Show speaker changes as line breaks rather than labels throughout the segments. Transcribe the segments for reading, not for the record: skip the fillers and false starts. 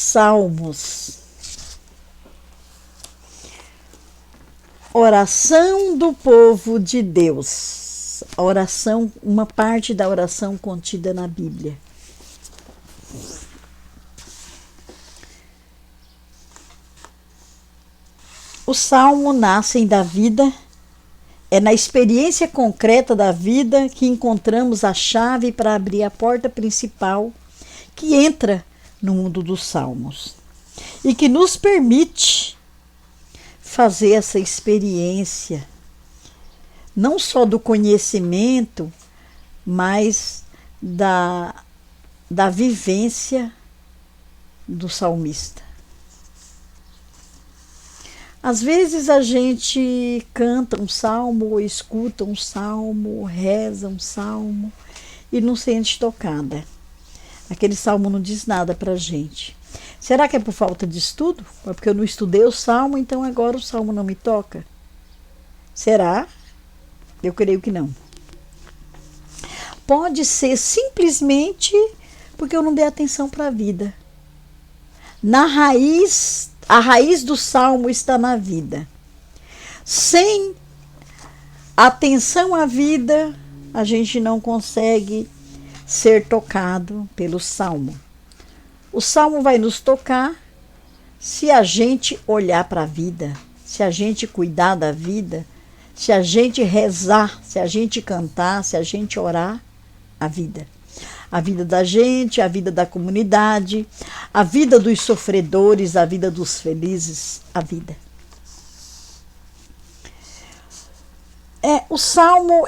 Salmos. Oração do povo de Deus. A oração, uma parte da oração contida na Bíblia. O salmo nasce da vida. É na experiência concreta da vida que encontramos a chave para abrir a porta principal que entra no mundo dos salmos e que nos permite fazer essa experiência não só do conhecimento, mas da vivência do salmista. Às vezes a gente canta um salmo, ou escuta um salmo, ou reza um salmo e não sente tocada. Aquele salmo não diz nada pra gente. Será que é por falta de estudo? É porque eu não estudei o salmo, então agora o salmo não me toca? Será? Eu creio que não. Pode ser simplesmente porque eu não dei atenção para a vida. A raiz do salmo está na vida. Sem atenção à vida, a gente não consegue ser tocado pelo salmo. O salmo vai nos tocar se a gente olhar para a vida, se a gente cuidar da vida, se a gente rezar, se a gente cantar, se a gente orar a vida. A vida da gente, a vida da comunidade, a vida dos sofredores, a vida dos felizes, a vida. O salmo,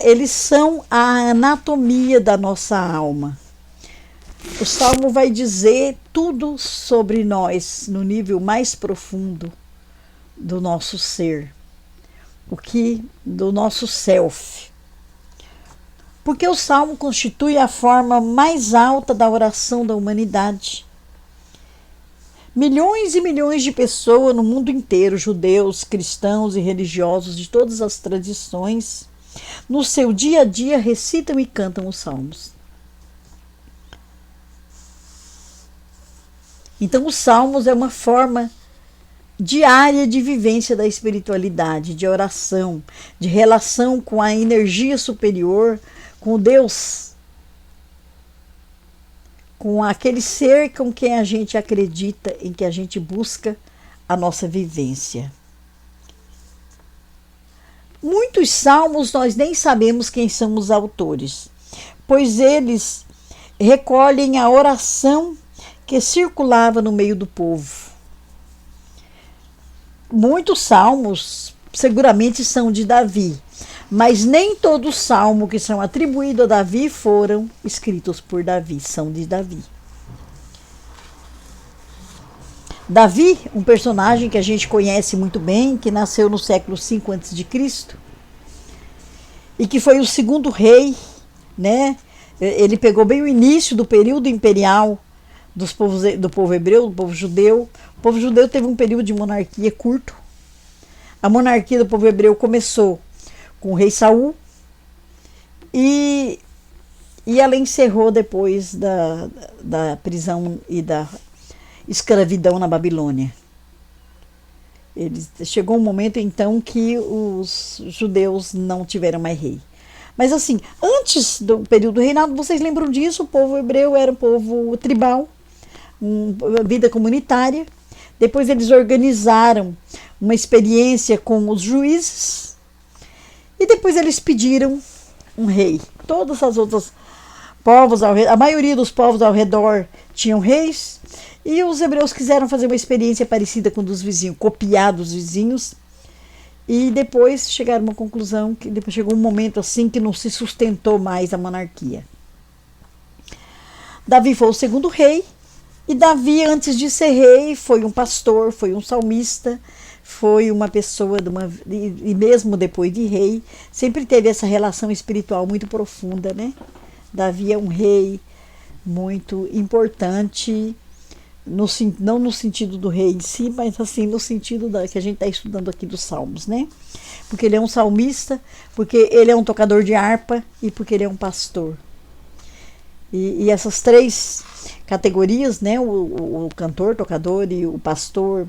eles são a anatomia da nossa alma. O salmo vai dizer tudo sobre nós no nível mais profundo do nosso ser, do nosso self. Porque o salmo constitui a forma mais alta da oração da humanidade. Milhões e milhões de pessoas no mundo inteiro, judeus, cristãos e religiosos de todas as tradições, no seu dia a dia recitam e cantam os salmos. Então, os salmos é uma forma diária de vivência da espiritualidade, de oração, de relação com a energia superior, com Deus, com aquele ser com quem a gente acredita, em que a gente busca a nossa vivência. Muitos salmos nós nem sabemos quem são os autores, pois eles recolhem a oração que circulava no meio do povo. Muitos salmos seguramente são de Davi, mas nem todos os salmos que são atribuídos a Davi foram escritos por Davi, são de Davi. Davi, um personagem que a gente conhece muito bem, que nasceu no século V a.C. e que foi o segundo rei, né? Ele pegou bem o início do período imperial do povo hebreu, do povo judeu. O povo judeu teve um período de monarquia curto. A monarquia do povo hebreu começou com o rei Saul e ela encerrou depois da prisão e da escravidão na Babilônia. Chegou um momento então que os judeus não tiveram mais rei. Mas assim, antes do período do reinado, vocês lembram disso, o povo hebreu era um povo tribal, uma vida comunitária. Depois eles organizaram uma experiência com os juízes e depois eles pediram um rei. Todas as outras povos, a maioria dos povos ao redor tinham reis e os hebreus quiseram fazer uma experiência parecida com a dos vizinhos, copiar dos vizinhos. E depois chegaram a uma conclusão que depois chegou um momento assim que não se sustentou mais a monarquia. Davi foi o segundo rei. E Davi, antes de ser rei, foi um pastor, foi um salmista, foi uma pessoa, e mesmo depois de rei, sempre teve essa relação espiritual muito profunda, né? Davi é um rei muito importante, não no sentido do rei em si, mas assim no sentido que a gente está estudando aqui dos salmos, né? Porque ele é um salmista, porque ele é um tocador de harpa e porque ele é um pastor. E essas três categorias, né? O cantor, tocador, e o pastor,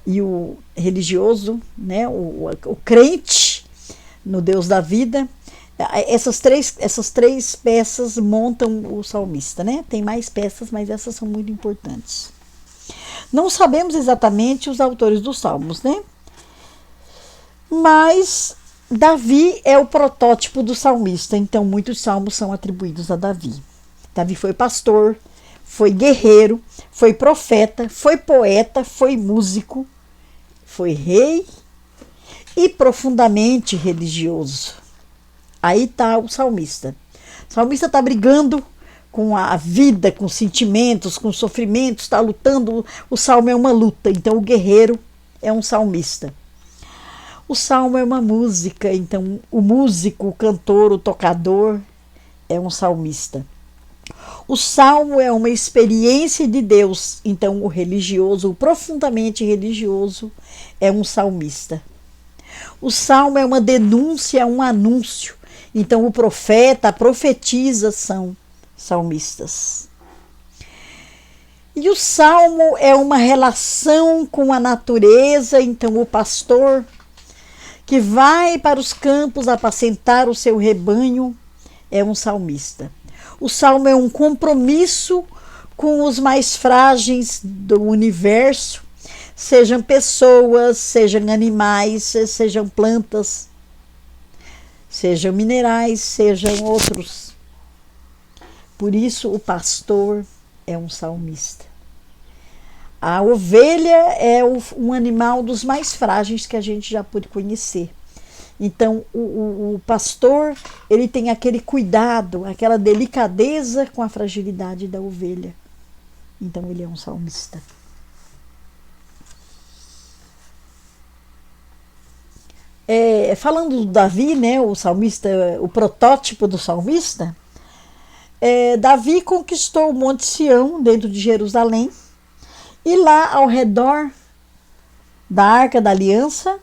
e o religioso, né? O crente no Deus da vida. Essas três peças montam o salmista, né? Tem mais peças, mas essas são muito importantes. Não sabemos exatamente os autores dos salmos, né? Mas Davi é o protótipo do salmista, então muitos salmos são atribuídos a Davi. Davi foi pastor, foi guerreiro, foi profeta, foi poeta, foi músico, foi rei e profundamente religioso. Aí está o salmista. O salmista está brigando com a vida, com os sentimentos, com os sofrimentos, está lutando. O salmo é uma luta, então o guerreiro é um salmista. O salmo é uma música, então o músico, o cantor, o tocador é um salmista. O salmo é uma experiência de Deus, então o religioso, o profundamente religioso, é um salmista. O salmo é uma denúncia, um anúncio, então o profeta, a profetisa são salmistas. E o salmo é uma relação com a natureza, então o pastor que vai para os campos apacentar o seu rebanho é um salmista. O salmo é um compromisso com os mais frágeis do universo, sejam pessoas, sejam animais, sejam plantas, sejam minerais, sejam outros. Por isso o pastor é um salmista. A ovelha é um animal dos mais frágeis que a gente já pôde conhecer. Então, o pastor, ele tem aquele cuidado, aquela delicadeza com a fragilidade da ovelha. Então, ele é um salmista. Falando do Davi, né, o salmista, o protótipo do salmista, Davi conquistou o Monte Sião, dentro de Jerusalém, e lá ao redor da Arca da Aliança,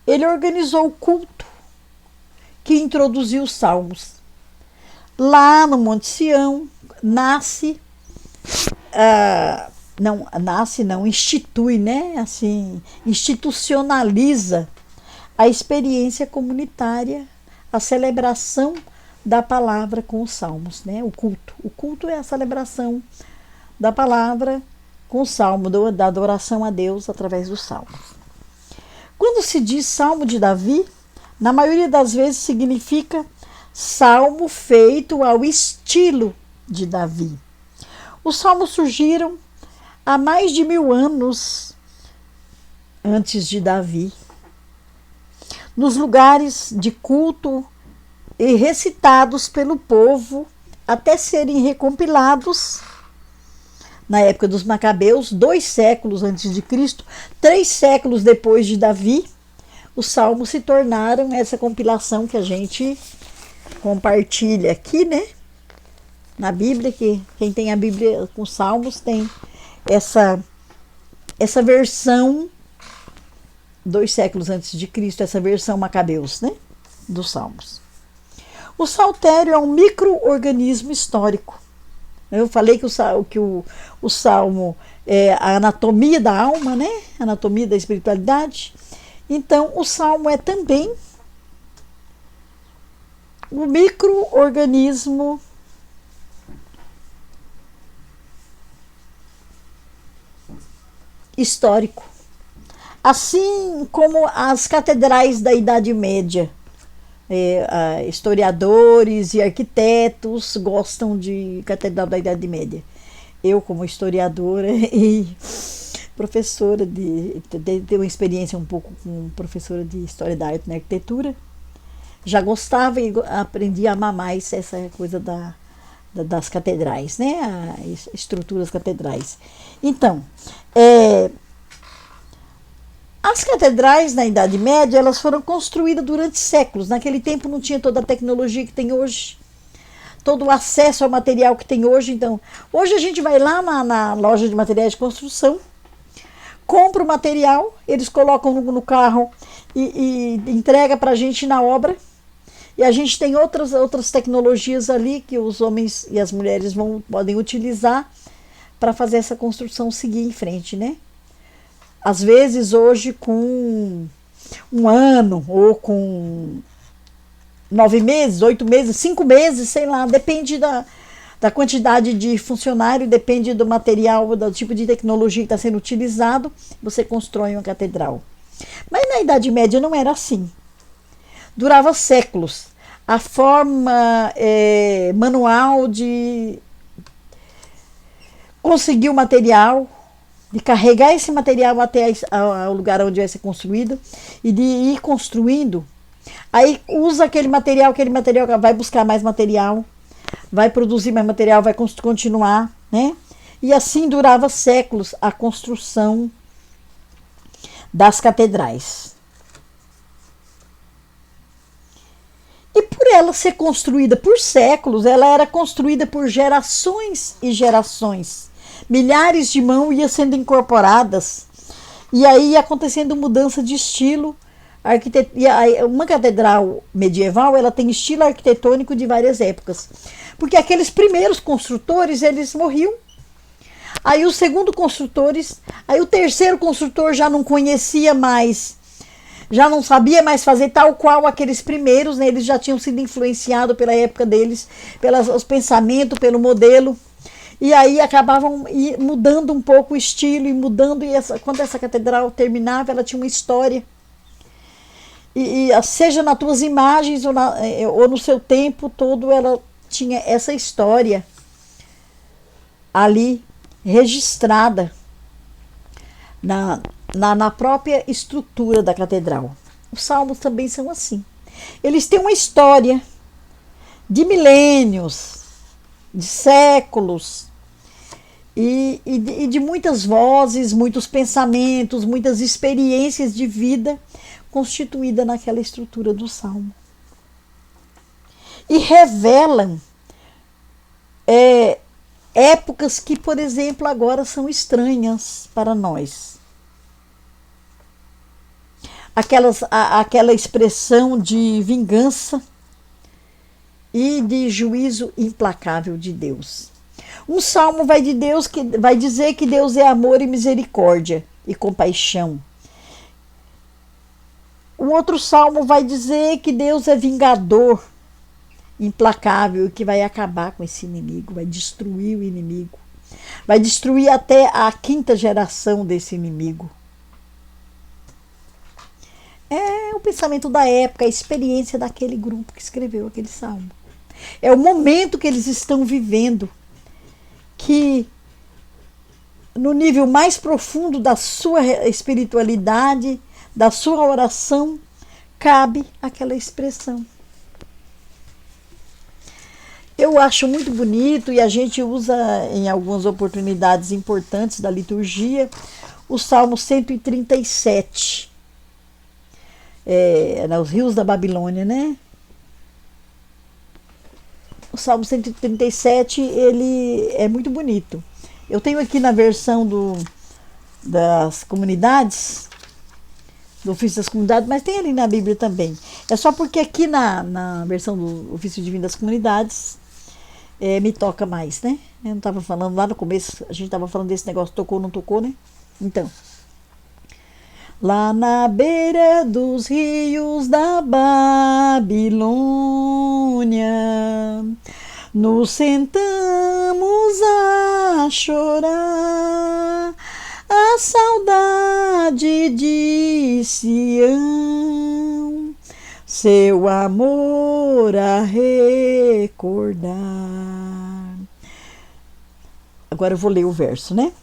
ele organizou o culto que introduziu os salmos. Lá no Monte Sião institui, né? Assim, institucionaliza a experiência comunitária, a celebração da palavra com os salmos, né? O culto. O culto é a celebração da palavra com o salmo, da adoração a Deus através dos salmos. Quando se diz Salmo de Davi, na maioria das vezes significa salmo feito ao estilo de Davi. Os salmos surgiram há mais de 1000 anos antes de Davi, nos lugares de culto e recitados pelo povo até serem recompilados na época dos Macabeus, 2 séculos antes de Cristo, 3 séculos depois de Davi. Os salmos se tornaram essa compilação que a gente compartilha aqui, né? Na Bíblia, que quem tem a Bíblia com salmos tem essa versão 2 séculos antes de Cristo, essa versão Macabeus, né? Dos salmos. O saltério é um micro-organismo histórico. Eu falei que o salmo é a anatomia da alma, né? A anatomia da espiritualidade. Então, o salmo é também um micro-organismo histórico. Assim como as catedrais da Idade Média. Historiadores e arquitetos gostam de catedral da Idade Média. Eu, como historiadora e professora tenho uma experiência um pouco com professora de História da Arte na Arquitetura, já gostava e aprendi a amar mais essa coisa das catedrais, né? As estruturas catedrais. Então, as catedrais na Idade Média, elas foram construídas durante séculos. Naquele tempo não tinha toda a tecnologia que tem hoje, todo o acesso ao material que tem hoje. Então, hoje a gente vai lá na loja de materiais de construção, compra o material, eles colocam no carro e entrega para a gente na obra. E a gente tem outras tecnologias ali que os homens e as mulheres podem utilizar para fazer essa construção seguir em frente, né? Às vezes hoje com 1 ano ou com 9 meses, 8 meses, 5 meses, sei lá, depende da quantidade de funcionário, depende do material, do tipo de tecnologia que está sendo utilizado, você constrói uma catedral. Mas na Idade Média não era assim. Durava séculos. A forma manual de conseguir o material, de carregar esse material até ao lugar onde vai ser construído e de ir construindo. Aí usa aquele material vai buscar mais material, vai produzir mais material, vai continuar, né? E assim durava séculos a construção das catedrais. E por ela ser construída por séculos, ela era construída por gerações e gerações. Milhares de mãos iam sendo incorporadas. E aí ia acontecendo mudança de estilo. Uma catedral medieval, ela tem estilo arquitetônico de várias épocas. Porque aqueles primeiros construtores, eles morriam. Aí os segundos construtores, aí o terceiro construtor já não conhecia mais, já não sabia mais fazer tal qual aqueles primeiros, né? Eles já tinham sido influenciados pela época deles, pelos pensamentos, pelo modelo. E aí acabavam mudando um pouco o estilo e mudando. Quando essa catedral terminava, ela tinha uma história. Seja nas tuas imagens ou no seu tempo todo, ela tinha essa história ali registrada na própria estrutura da catedral. Os salmos também são assim. Eles têm uma história de milênios, de séculos, e de muitas vozes, muitos pensamentos, muitas experiências de vida constituída naquela estrutura do salmo. E revelam épocas que, por exemplo, agora são estranhas para nós. Aquela expressão de vingança e de juízo implacável de Deus. Um salmo vai dizer que Deus é amor e misericórdia e compaixão. O outro salmo vai dizer que Deus é vingador, implacável, que vai acabar com esse inimigo, vai destruir o inimigo, vai destruir até a 5ª geração desse inimigo. É o pensamento da época, a experiência daquele grupo que escreveu aquele salmo. É o momento que eles estão vivendo, que no nível mais profundo da sua espiritualidade, da sua oração, cabe aquela expressão. Eu acho muito bonito, e a gente usa em algumas oportunidades importantes da liturgia, o Salmo 137, nos rios da Babilônia, né? O Salmo 137, ele é muito bonito. Eu tenho aqui na versão das comunidades, do ofício das comunidades, mas tem ali na Bíblia também. É só porque aqui na versão do ofício divino das comunidades me toca mais, né? Eu não estava falando lá no começo, a gente estava falando desse negócio, tocou, não tocou, né? Então, lá na beira dos rios da Babilônia, nos sentamos a chorar a saudade de Sião, seu amor a recordar. Agora eu vou ler o verso, né?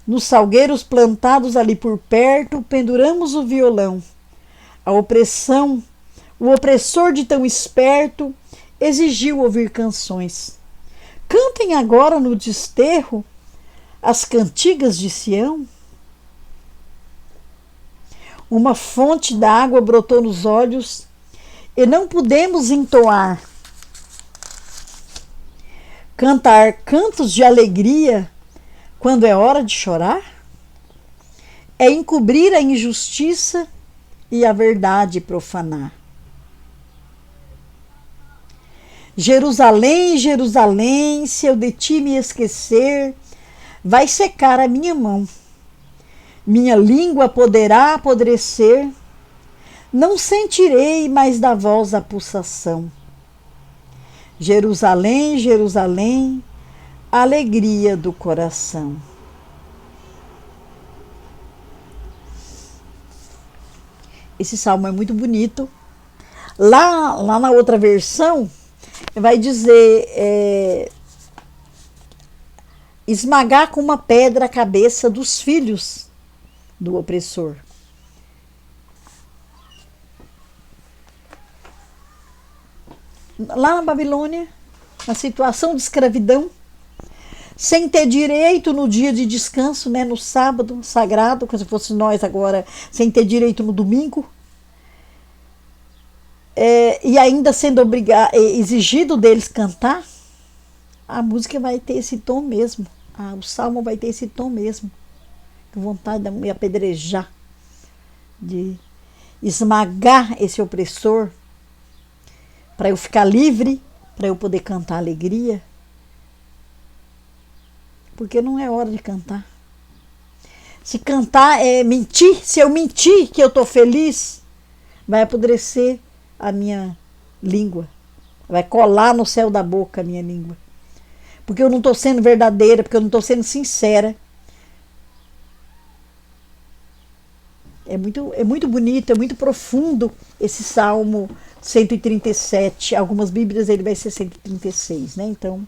Nos salgueiros plantados ali por perto, penduramos o violão. O opressor de tão esperto, exigiu ouvir canções. Cantem agora no desterro as cantigas de Sião. Uma fonte d'água brotou nos olhos e não pudemos entoar. Cantar cantos de alegria quando é hora de chorar? É encobrir a injustiça e a verdade profanar. Jerusalém, Jerusalém, se eu de ti me esquecer, vai secar a minha mão. Minha língua poderá apodrecer, não sentirei mais da voz a pulsação. Jerusalém, Jerusalém, alegria do coração. Esse salmo é muito bonito. Lá na outra versão, vai dizer esmagar com uma pedra a cabeça dos filhos do opressor. Lá na Babilônia, na situação de escravidão, sem ter direito no dia de descanso, né, no sábado sagrado, como se fosse nós agora, sem ter direito no domingo, e ainda sendo exigido deles cantar, a música vai ter esse tom mesmo, o salmo vai ter esse tom mesmo, com vontade de me apedrejar, de esmagar esse opressor, para eu ficar livre, para eu poder cantar alegria, porque não é hora de cantar. Se cantar é mentir, se eu mentir que eu estou feliz, vai apodrecer a minha língua, vai colar no céu da boca a minha língua, porque eu não estou sendo verdadeira, porque eu não estou sendo sincera. É muito bonito, é muito profundo esse Salmo 137. Algumas Bíblias ele vai ser 136, né? Então,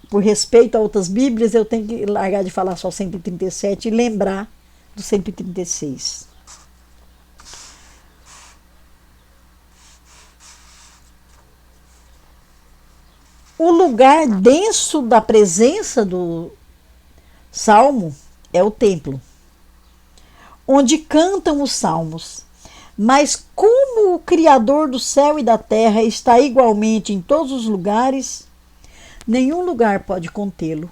por respeito a outras Bíblias, eu tenho que largar de falar só 137 e lembrar do 136. O lugar denso da presença do Salmo é o templo, onde cantam os salmos. Mas como o Criador do céu e da terra está igualmente em todos os lugares, nenhum lugar pode contê-lo.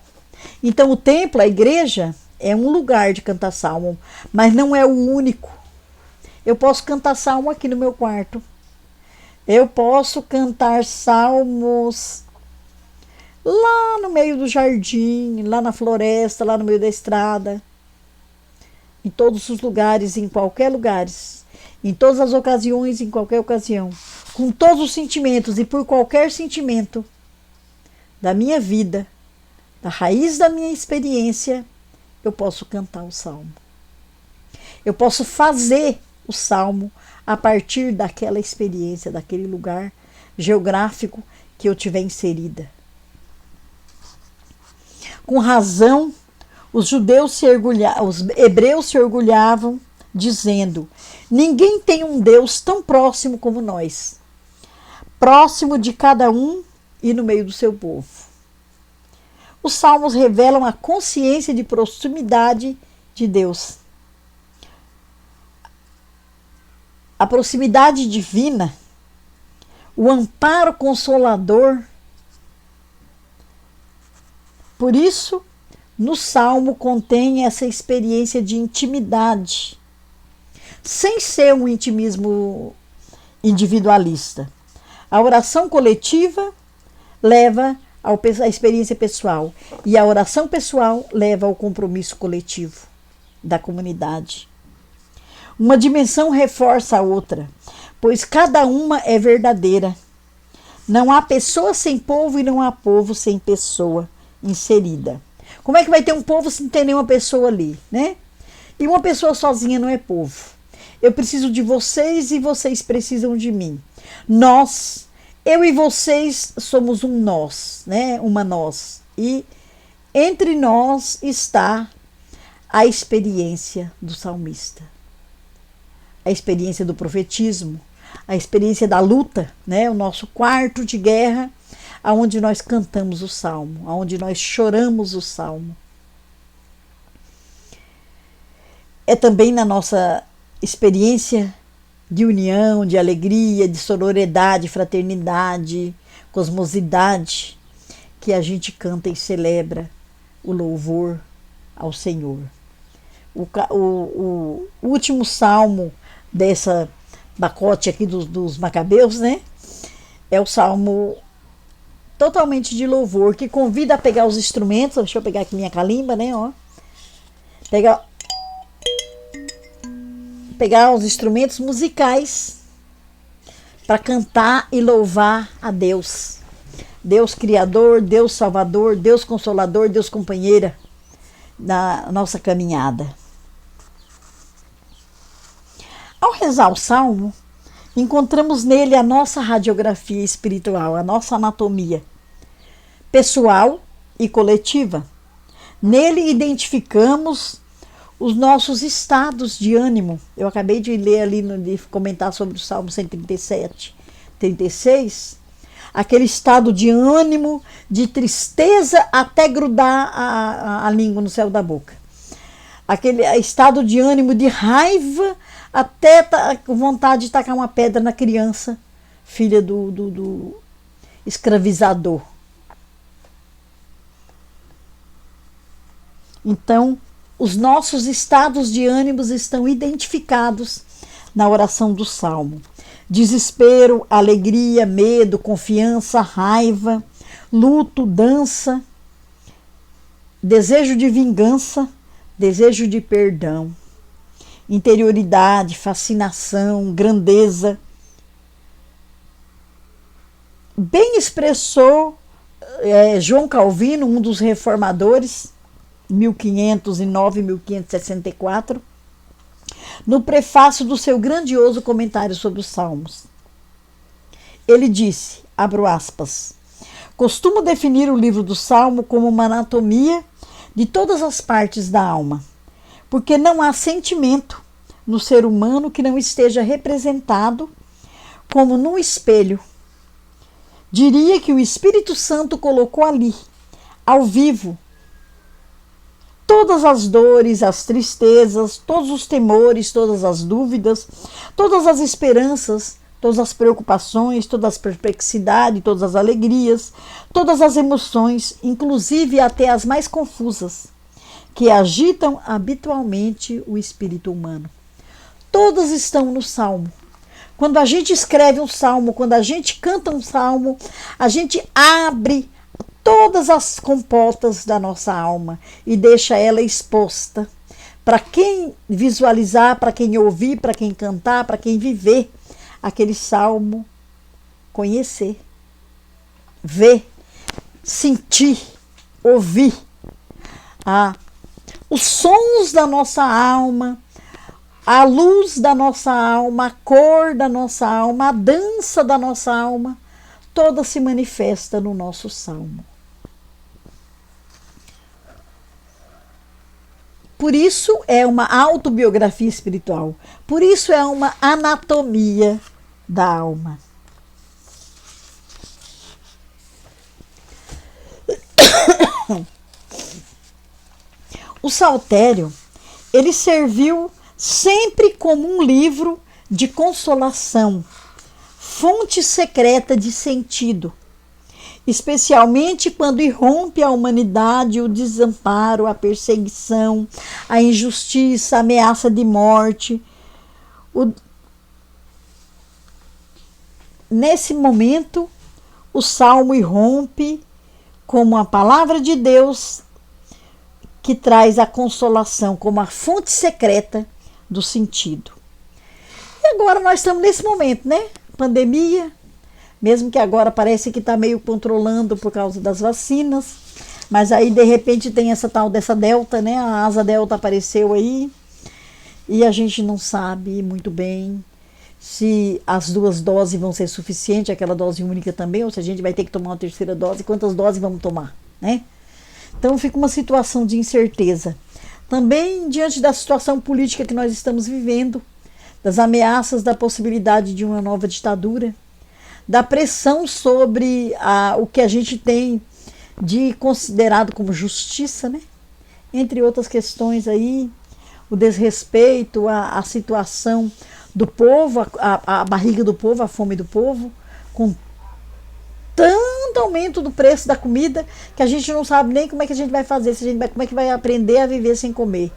Então o templo, a igreja, é um lugar de cantar salmo, mas não é o único. Eu posso cantar salmo aqui no meu quarto. Eu posso cantar salmos lá no meio do jardim, lá na floresta, lá no meio da estrada. Em todos os lugares, em qualquer lugar, em todas as ocasiões, em qualquer ocasião, com todos os sentimentos e por qualquer sentimento da minha vida, da raiz da minha experiência, eu posso cantar o salmo. Eu posso fazer o salmo a partir daquela experiência, daquele lugar geográfico que eu tiver inserida. Com razão, os hebreus se orgulhavam, dizendo: ninguém tem um Deus tão próximo como nós, próximo de cada um e no meio do seu povo. Os salmos revelam a consciência de proximidade de Deus. A proximidade divina, o amparo consolador. Por isso, no Salmo contém essa experiência de intimidade, sem ser um intimismo individualista. A oração coletiva leva à experiência pessoal e a oração pessoal leva ao compromisso coletivo da comunidade. Uma dimensão reforça a outra, pois cada uma é verdadeira. Não há pessoa sem povo e não há povo sem pessoa inserida. Como é que vai ter um povo se não tem nenhuma pessoa ali, né? E uma pessoa sozinha não é povo. Eu preciso de vocês e vocês precisam de mim. Nós, eu e vocês somos um nós, né? Uma nós. E entre nós está a experiência do salmista. A experiência do profetismo, a experiência da luta, né? O nosso quarto de guerra, aonde nós cantamos o salmo, aonde nós choramos o salmo. É também na nossa experiência de união, de alegria, de sororidade, fraternidade, cosmosidade, que a gente canta e celebra o louvor ao Senhor. O último salmo dessa pacote aqui dos Macabeus, né? É o Salmo totalmente de louvor, que convida a pegar os instrumentos. Deixa eu pegar aqui minha calimba, né? Ó. Pegar os instrumentos musicais para cantar e louvar a Deus. Deus Criador, Deus Salvador, Deus Consolador, Deus Companheira na nossa caminhada. Ao rezar o Salmo, encontramos nele a nossa radiografia espiritual, a nossa anatomia pessoal e coletiva. Nele identificamos os nossos estados de ânimo. Eu acabei de ler ali, de comentar sobre o Salmo 137, 36, aquele estado de ânimo, de tristeza até grudar a língua no céu da boca. Aquele estado de ânimo de raiva até com vontade de tacar uma pedra na criança, filha do escravizador. Então, os nossos estados de ânimos estão identificados na oração do Salmo. Desespero, alegria, medo, confiança, raiva, luto, dança, desejo de vingança, desejo de perdão, interioridade, fascinação, grandeza. Bem expressou João Calvino, um dos reformadores, 1509 e 1564, no prefácio do seu grandioso comentário sobre os Salmos. Ele disse, abro aspas, costumo definir o livro do Salmo como uma anatomia de todas as partes da alma, porque não há sentimento no ser humano que não esteja representado como num espelho. Diria que o Espírito Santo colocou ali, ao vivo, todas as dores, as tristezas, todos os temores, todas as dúvidas, todas as esperanças, todas as preocupações, todas as perplexidades, todas as alegrias, todas as emoções, inclusive até as mais confusas, que agitam habitualmente o espírito humano. Todas estão no Salmo. Quando a gente escreve um salmo, quando a gente canta um salmo, a gente abre todas as comportas da nossa alma e deixa ela exposta para quem visualizar, para quem ouvir, para quem cantar, para quem viver aquele salmo, conhecer, ver, sentir, ouvir os sons da nossa alma, a luz da nossa alma, a cor da nossa alma, a dança da nossa alma, toda se manifesta no nosso salmo. Por isso é uma autobiografia espiritual. Por isso é uma anatomia da alma. O Saltério, ele serviu sempre como um livro de consolação, fonte secreta de sentido, especialmente quando irrompe a humanidade o desamparo, a perseguição, a injustiça, a ameaça de morte. Nesse momento, o salmo irrompe como a palavra de Deus que traz a consolação, como a fonte secreta do sentido. E agora nós estamos nesse momento, né? Pandemia, mesmo que agora parece que está meio controlando por causa das vacinas, mas aí de repente tem essa tal dessa Delta, né? A asa Delta apareceu aí e a gente não sabe muito bem se as 2 doses vão ser suficientes, aquela dose única também, ou se a gente vai ter que tomar uma terceira dose, quantas doses vamos tomar, né? Então fica uma situação de incerteza. Também diante da situação política que nós estamos vivendo, das ameaças da possibilidade de uma nova ditadura, da pressão sobre o que a gente tem de considerado como justiça, né? Entre outras questões aí, o desrespeito à situação do povo, a barriga do povo, a fome do povo, com tanto aumento do preço da comida que a gente não sabe nem como é que a gente vai fazer, como é que vai aprender a viver sem comer,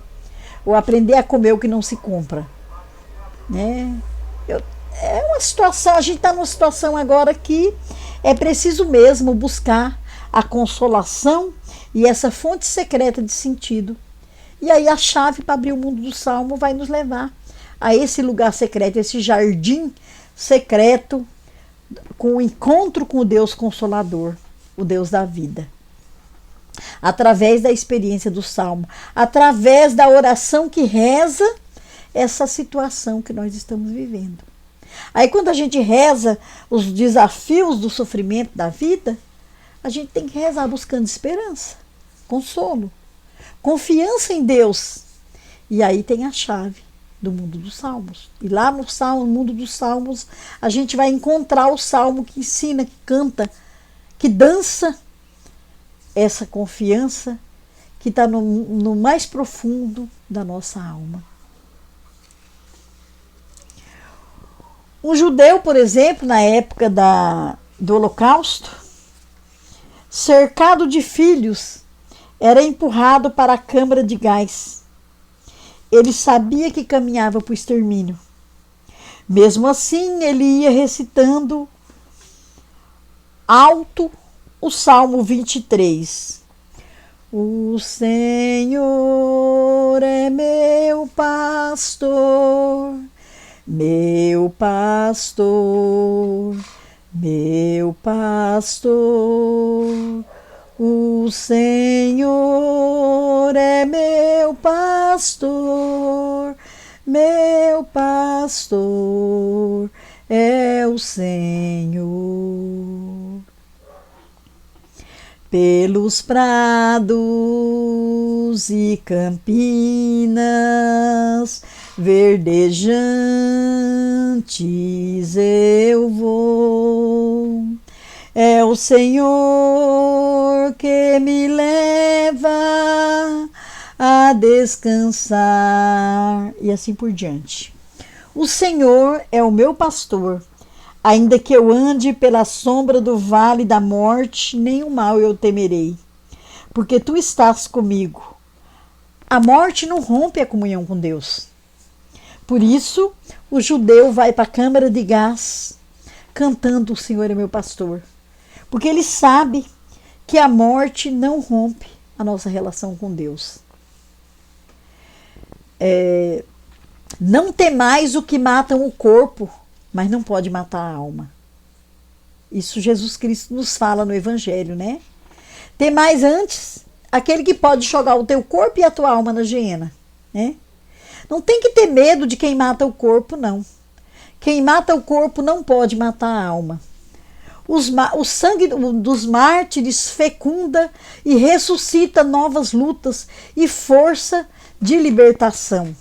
ou aprender a comer o que não se compra, né? é uma situação, a gente está numa situação agora que é preciso mesmo buscar a consolação e essa fonte secreta de sentido. E aí a chave para abrir o mundo do Salmo vai nos levar a esse lugar secreto, esse jardim secreto, com o encontro com o Deus Consolador, o Deus da vida. Através da experiência do Salmo, através da oração que reza essa situação que nós estamos vivendo. Aí quando a gente reza os desafios do sofrimento da vida, a gente tem que rezar buscando esperança, consolo, confiança em Deus. E aí tem a chave do mundo dos Salmos. E lá no Salmo, no mundo dos Salmos, a gente vai encontrar o Salmo que ensina, que canta, que dança essa confiança que está no mais profundo da nossa alma. Um judeu, por exemplo, na época do Holocausto, cercado de filhos, era empurrado para a câmara de gás. Ele sabia que caminhava para o extermínio. Mesmo assim, ele ia recitando alto o Salmo 23. O Senhor é meu pastor, meu pastor, meu pastor. O Senhor é meu pastor, meu pastor é o Senhor. Pelos prados e campinas verdejantes eu vou. É o Senhor que me leva a descansar, e assim por diante. O Senhor é o meu pastor. Ainda que eu ande pela sombra do vale da morte, nenhum mal eu temerei, porque tu estás comigo. A morte não rompe a comunhão com Deus. Por isso, o judeu vai para a câmara de gás, cantando: o Senhor é meu pastor. Porque ele sabe que a morte não rompe a nossa relação com Deus. Não temais o que matam o corpo, mas não pode matar a alma. Isso Jesus Cristo nos fala no Evangelho, né? Temais antes aquele que pode jogar o teu corpo e a tua alma na geena, né? Não tem que ter medo de quem mata o corpo, não. Quem mata o corpo não pode matar a alma. O sangue dos mártires fecunda e ressuscita novas lutas e força de libertação.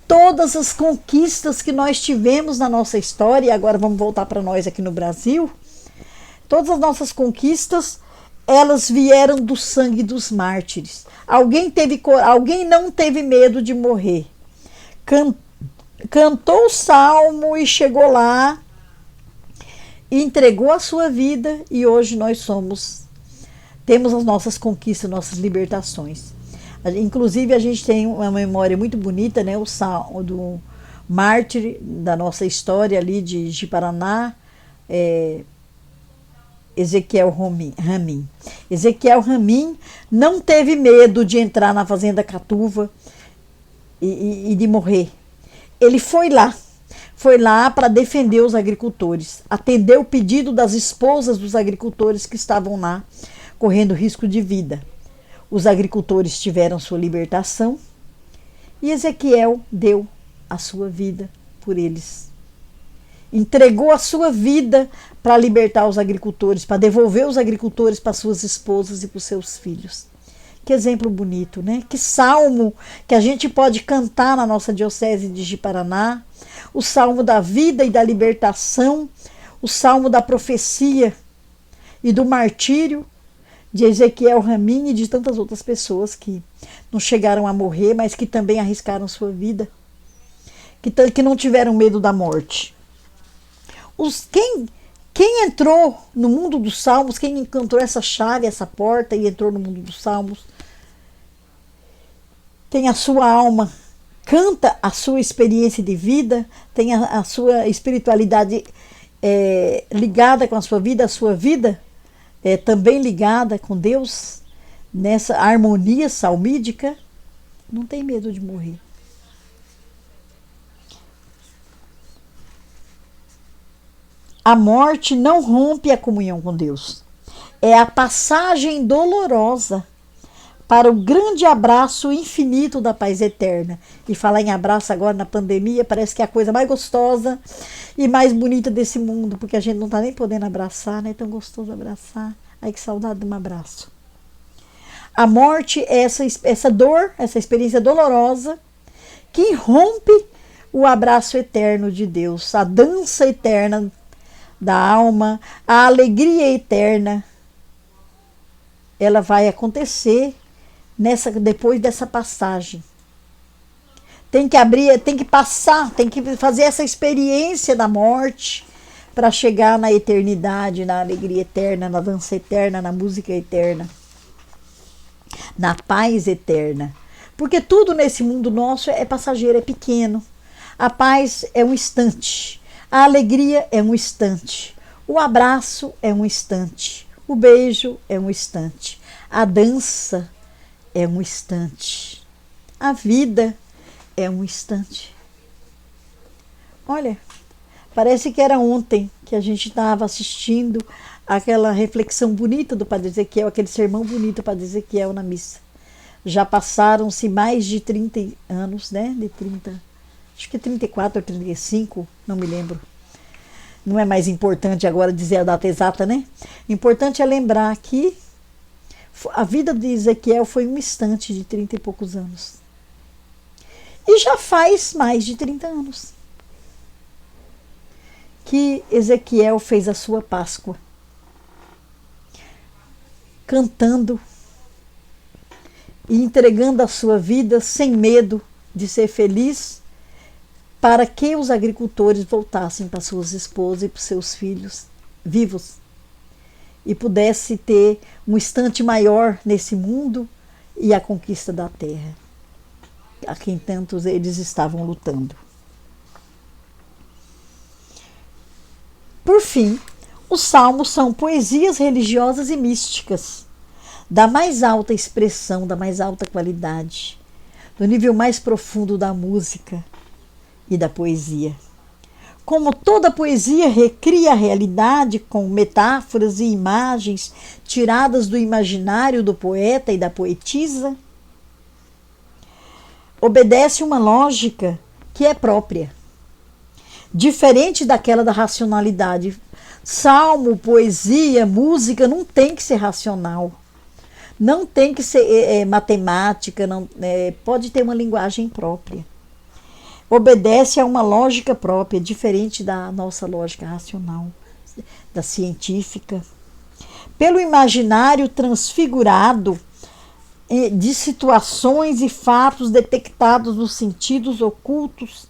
Todas as conquistas que nós tivemos na nossa história, e agora vamos voltar para nós aqui no Brasil, todas as nossas conquistas, elas vieram do sangue dos mártires. Alguém não teve medo de morrer. Cantou o salmo e chegou lá, e entregou a sua vida, e hoje nós temos as nossas conquistas, nossas libertações. Inclusive, a gente tem uma memória muito bonita, né? O salmo do mártir da nossa história ali de Paraná, Ezequiel Ramin. Ezequiel Ramin não teve medo de entrar na fazenda Catuva e de morrer. Ele foi lá para defender os agricultores, atendeu o pedido das esposas dos agricultores que estavam lá, correndo risco de vida. Os agricultores tiveram sua libertação e Ezequiel deu a sua vida por eles. Entregou a sua vida para libertar os agricultores, para devolver os agricultores para suas esposas e para os seus filhos. Que exemplo bonito, né? Que salmo que a gente pode cantar na nossa diocese de Ji-Paraná. O salmo da vida e da libertação, o salmo da profecia e do martírio de Ezequiel Ramin e de tantas outras pessoas que não chegaram a morrer, mas que também arriscaram sua vida, que não tiveram medo da morte. Quem entrou no mundo dos salmos, quem encontrou essa chave, essa porta e entrou no mundo dos salmos, tem a sua alma canta a sua experiência de vida, tem a sua espiritualidade ligada com a sua vida também ligada com Deus, nessa harmonia salmídica, não tem medo de morrer. A morte não rompe a comunhão com Deus. É a passagem dolorosa para o grande abraço infinito da paz eterna. E falar em abraço agora na pandemia parece que é a coisa mais gostosa e mais bonita desse mundo, porque a gente não está nem podendo abraçar, né? É tão gostoso abraçar. Ai, que saudade de um abraço. A morte é essa dor, essa experiência dolorosa que rompe o abraço eterno de Deus, a dança eterna da alma, a alegria eterna. Ela vai acontecer depois dessa passagem. Tem que passar, tem que fazer essa experiência da morte para chegar na eternidade, na alegria eterna, na dança eterna, na música eterna, na paz eterna. Porque tudo nesse mundo nosso é passageiro, é pequeno. A paz é um instante, a alegria é um instante, o abraço é um instante, o beijo é um instante, a dança é um instante, a vida é um instante. Olha, parece que era ontem que a gente estava assistindo aquela reflexão bonita do Padre Ezequiel, aquele sermão bonito do Padre Ezequiel na missa. Já passaram-se mais de 30 anos, né? De 30, acho que 34 ou 35, não me lembro. Não é mais importante agora dizer a data exata, né? Importante é lembrar que a vida de Ezequiel foi um instante de 30 e poucos anos. E já faz mais de 30 anos que Ezequiel fez a sua Páscoa, cantando e entregando a sua vida sem medo de ser feliz, para que os agricultores voltassem para suas esposas e para seus filhos vivos e pudesse ter um instante maior nesse mundo e a conquista da terra, a quem tantos eles estavam lutando. Por fim, os salmos são poesias religiosas e místicas, da mais alta expressão, da mais alta qualidade, do nível mais profundo da música e da poesia. Como toda poesia recria a realidade com metáforas e imagens tiradas do imaginário do poeta e da poetisa, obedece uma lógica que é própria, diferente daquela da racionalidade. Salmo, poesia, música não tem que ser racional, não tem que ser matemática, não, pode ter uma linguagem própria. Obedece a uma lógica própria, diferente da nossa lógica racional, da científica. Pelo imaginário transfigurado de situações e fatos detectados nos sentidos ocultos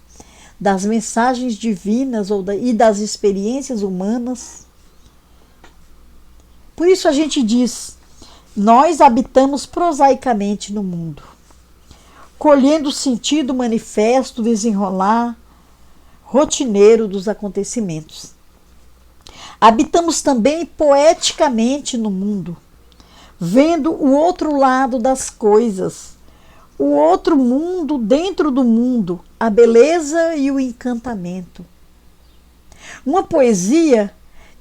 das mensagens divinas e das experiências humanas. Por isso a gente diz, nós habitamos prosaicamente no mundo, colhendo o sentido manifesto, desenrolar rotineiro dos acontecimentos. Habitamos também poeticamente no mundo, vendo o outro lado das coisas, o outro mundo dentro do mundo, a beleza e o encantamento. Uma poesia,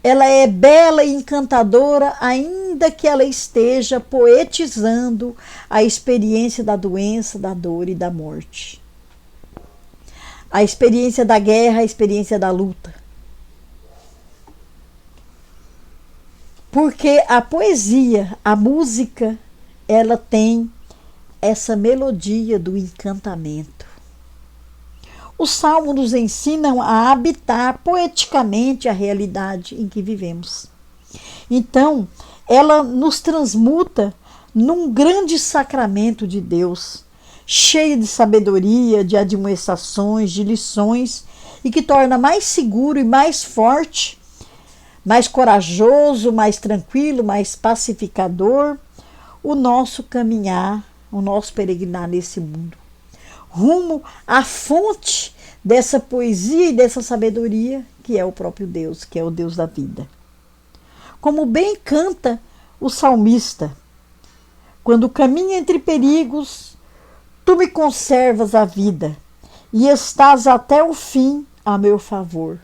ela é bela e encantadora, ainda que ela esteja poetizando a experiência da doença, da dor e da morte. A experiência da guerra, a experiência da luta. Porque a poesia, a música, ela tem essa melodia do encantamento. Os salmos nos ensinam a habitar poeticamente a realidade em que vivemos. Então, ela nos transmuta num grande sacramento de Deus, cheio de sabedoria, de admoestações, de lições, e que torna mais seguro e mais forte, mais corajoso, mais tranquilo, mais pacificador o nosso caminhar, o nosso peregrinar nesse mundo. rumo à fonte dessa poesia e dessa sabedoria, que é o próprio Deus, que é o Deus da vida. Como bem canta o salmista, quando caminho entre perigos, tu me conservas a vida e estás até o fim a meu favor.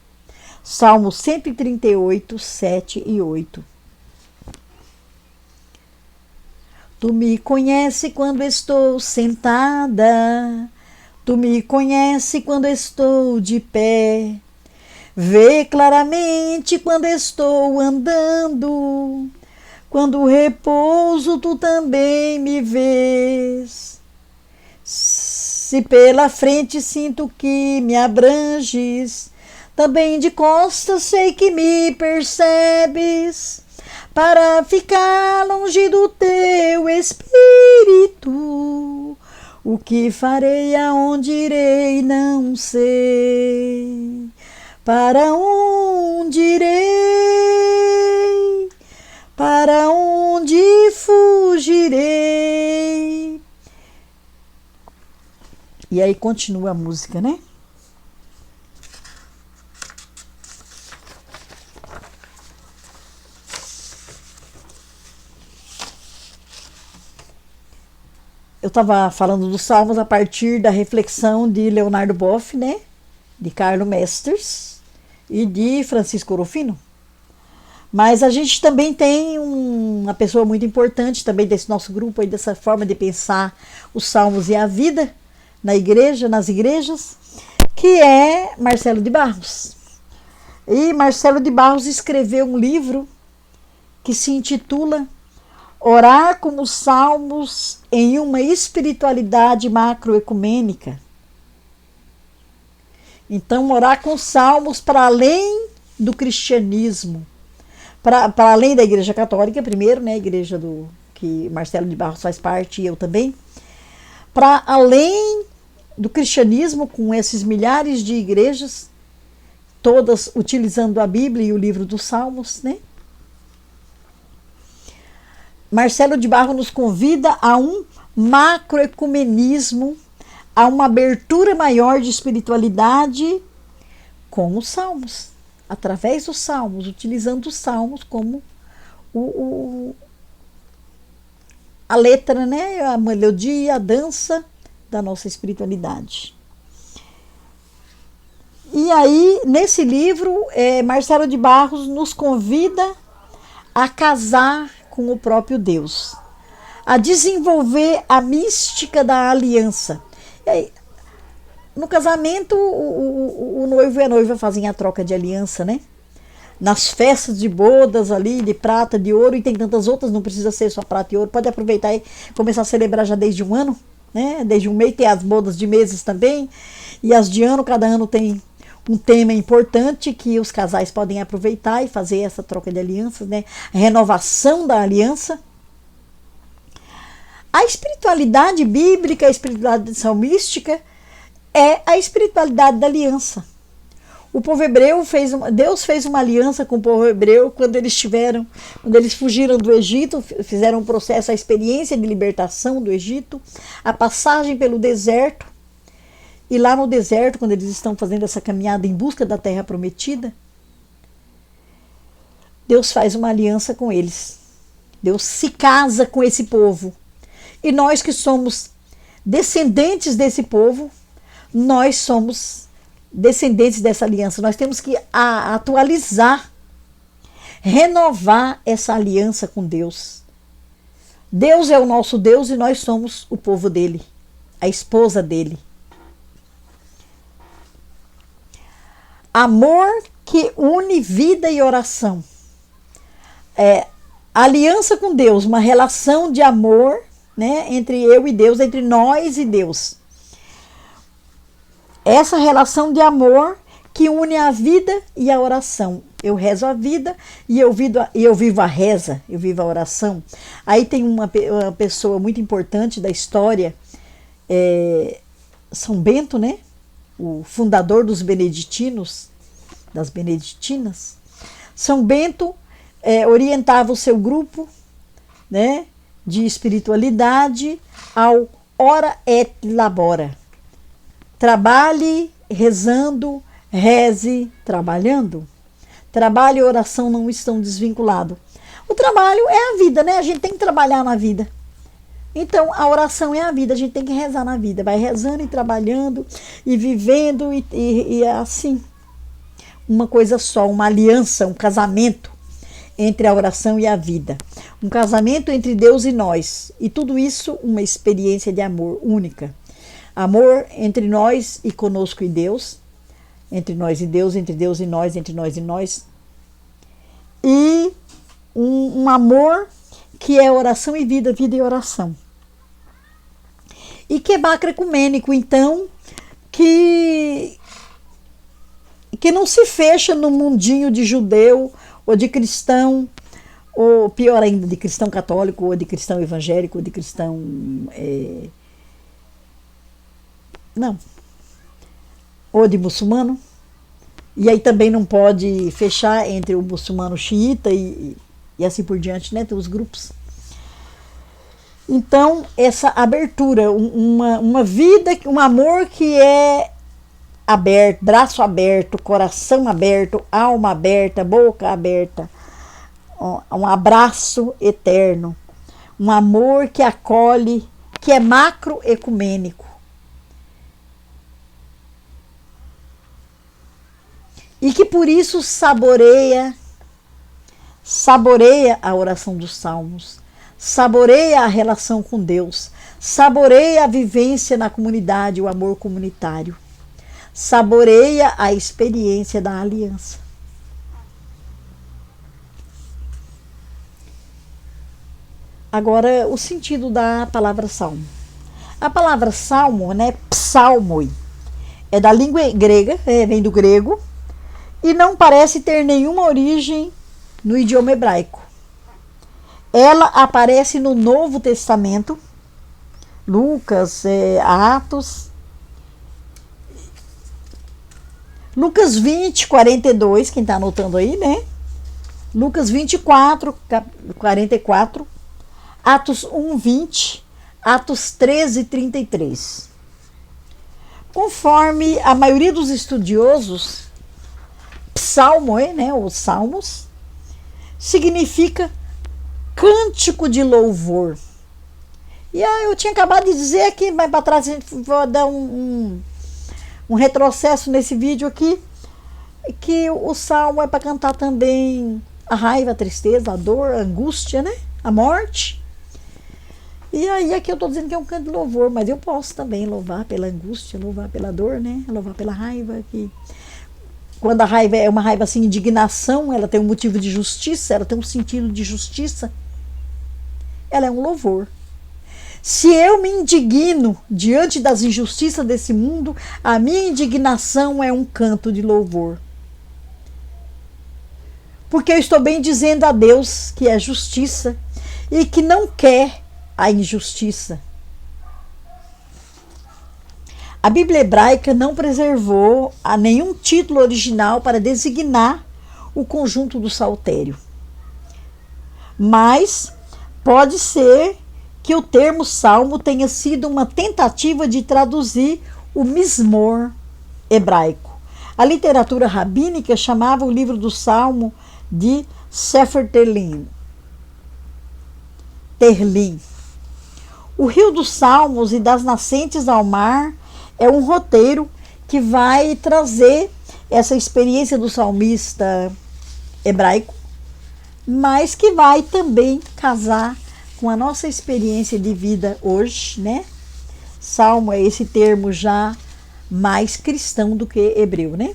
Salmo 138, 7 e 8. Tu me conheces quando estou sentada, tu me conheces quando estou de pé, vê claramente quando estou andando, quando repouso tu também me vês. Se pela frente sinto que me abranges, também de costas sei que me percebes, para ficar longe do teu espírito. O que farei, aonde irei, não sei. Para onde irei? Para onde fugirei? E aí continua a música, né? Eu estava falando dos Salmos a partir da reflexão de Leonardo Boff, né? De Carlo Mesters e de Francisco Orofino. Mas a gente também tem uma pessoa muito importante também desse nosso grupo, aí, dessa forma de pensar os Salmos e a vida na igreja, nas igrejas, que é Marcelo de Barros. E Marcelo de Barros escreveu um livro que se intitula Orar com os Salmos em uma espiritualidade macroecumênica. Então, orar com os Salmos para além do cristianismo, para além da Igreja Católica, primeiro, né, a igreja que Marcelo de Barros faz parte e eu também, para além do cristianismo, com esses milhares de igrejas, todas utilizando a Bíblia e o livro dos Salmos, né? Marcelo de Barros nos convida a um macroecumenismo, a uma abertura maior de espiritualidade com os Salmos, através dos Salmos, utilizando os Salmos como a letra, né? A melodia, a dança da nossa espiritualidade. E aí, nesse livro, Marcelo de Barros nos convida a casar com o próprio Deus, a desenvolver a mística da aliança. E aí, no casamento, o noivo e a noiva fazem a troca de aliança, né? Nas festas de bodas ali, de prata, de ouro, e tem tantas outras, não precisa ser só prata e ouro, pode aproveitar e começar a celebrar já desde um ano, né? Desde um mês, tem as bodas de meses também, e as de ano, cada ano tem um tema importante que os casais podem aproveitar e fazer essa troca de alianças, né? A renovação da aliança. A espiritualidade bíblica, a espiritualidade salmística é a espiritualidade da aliança. O povo hebreu Deus fez uma aliança com o povo hebreu quando eles fugiram do Egito, fizeram um processo, a experiência de libertação do Egito, a passagem pelo deserto. E lá no deserto, quando eles estão fazendo essa caminhada em busca da terra prometida, Deus faz uma aliança com eles. Deus se casa com esse povo. E nós que somos descendentes desse povo, nós somos descendentes dessa aliança. Nós temos que atualizar, renovar essa aliança com Deus. Deus é o nosso Deus e nós somos o povo dele, a esposa dele. Amor que une vida e oração. Aliança com Deus, uma relação de amor, né, entre eu e Deus, entre nós e Deus. Essa relação de amor que une a vida e a oração. Eu rezo a vida e eu vivo a reza, eu vivo a oração. Aí tem uma pessoa muito importante da história, São Bento, né? O fundador dos beneditinos, das beneditinas. São Bento orientava o seu grupo, né, de espiritualidade ao ora et labora. Trabalhe rezando, reze trabalhando. Trabalho e oração não estão desvinculados. O trabalho é a vida, né? A gente tem que trabalhar na vida. Então, a oração é a vida, a gente tem que rezar na vida. Vai rezando e trabalhando e vivendo e é assim. Uma coisa só, uma aliança, um casamento entre a oração e a vida. Um casamento entre Deus e nós. E tudo isso uma experiência de amor única. Amor entre nós e conosco e Deus. Entre nós e Deus, entre Deus e nós, entre nós e nós. E um amor que é oração e vida, vida e oração. E que é macroecumênico, então, que não se fecha no mundinho de judeu ou de cristão, ou pior ainda, de cristão católico, ou de cristão evangélico, ou de cristão... não. Ou de muçulmano. E aí também não pode fechar entre o muçulmano xiita e assim por diante, né? Tem os grupos. Então, essa abertura, uma vida, um amor que é aberto, braço aberto, coração aberto, alma aberta, boca aberta, um abraço eterno, um amor que acolhe, que é macroecumênico. E que por isso saboreia a oração dos salmos, saboreia a relação com Deus, saboreia a vivência na comunidade, o amor comunitário, saboreia a experiência da aliança. Agora, o sentido da palavra salmo. A palavra salmo, né, psalmoi, é da língua grega, vem do grego, e não parece ter nenhuma origem no idioma hebraico. Ela aparece no Novo Testamento, Lucas, Atos, Lucas 20, 42, quem está anotando aí, né? Lucas 24, 44, Atos 1, 20, Atos 13, 33. Conforme a maioria dos estudiosos, psalmo, né, os salmos, significa cântico de louvor. E eu tinha acabado de dizer aqui, mas para trás a gente vai dar um retrocesso nesse vídeo aqui, que o salmo é para cantar também a raiva, a tristeza, a dor, a angústia, né, a morte. E aí aqui eu estou dizendo que é um canto de louvor, mas eu posso também louvar pela angústia, louvar pela dor, né, louvar pela raiva, que quando a raiva é uma raiva assim, indignação, ela tem um motivo de justiça, ela tem um sentido de justiça, ela é um louvor. Se eu me indigno diante das injustiças desse mundo, a minha indignação é um canto de louvor. Porque eu estou bem dizendo a Deus que é justiça e que não quer a injustiça. A Bíblia hebraica não preservou a nenhum título original para designar o conjunto do saltério. Mas pode ser que o termo salmo tenha sido uma tentativa de traduzir o mismor hebraico. A literatura rabínica chamava o livro do salmo de Sefer Tehillim. O rio dos salmos e das nascentes ao mar é um roteiro que vai trazer essa experiência do salmista hebraico, mas que vai também casar com a nossa experiência de vida hoje, né? Salmo é esse termo já mais cristão do que hebreu, né?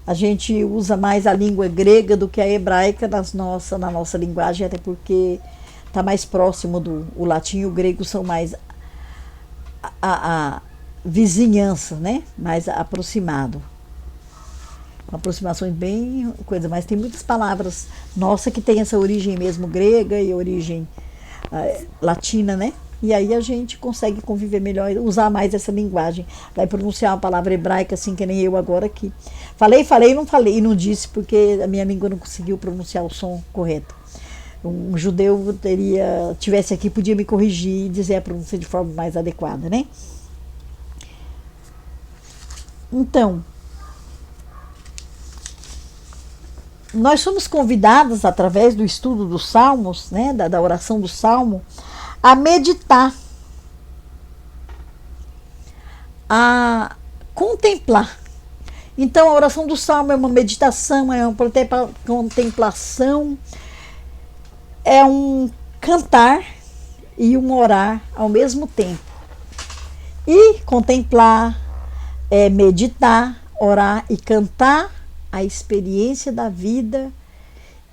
A gente usa mais a língua grega do que a hebraica na nossa linguagem, até porque está mais próximo o latim e o grego são mais a vizinhança, né? Mais aproximado. Aproximações bem coisa, mas tem muitas palavras nossa que tem essa origem mesmo grega e origem latina, né? E aí a gente consegue conviver melhor, usar mais essa linguagem. Vai pronunciar uma palavra hebraica assim que nem eu agora aqui. Falei, não falei, e não disse porque a minha língua não conseguiu pronunciar o som correto. Um judeu tivesse aqui, podia me corrigir e dizer a pronúncia de forma mais adequada, né? Então, nós somos convidados, através do estudo dos Salmos, né, da oração do Salmo, a meditar, a contemplar. Então, a oração do Salmo é uma meditação, é uma contemplação, é um cantar e um orar ao mesmo tempo. E contemplar é meditar, orar e cantar a experiência da vida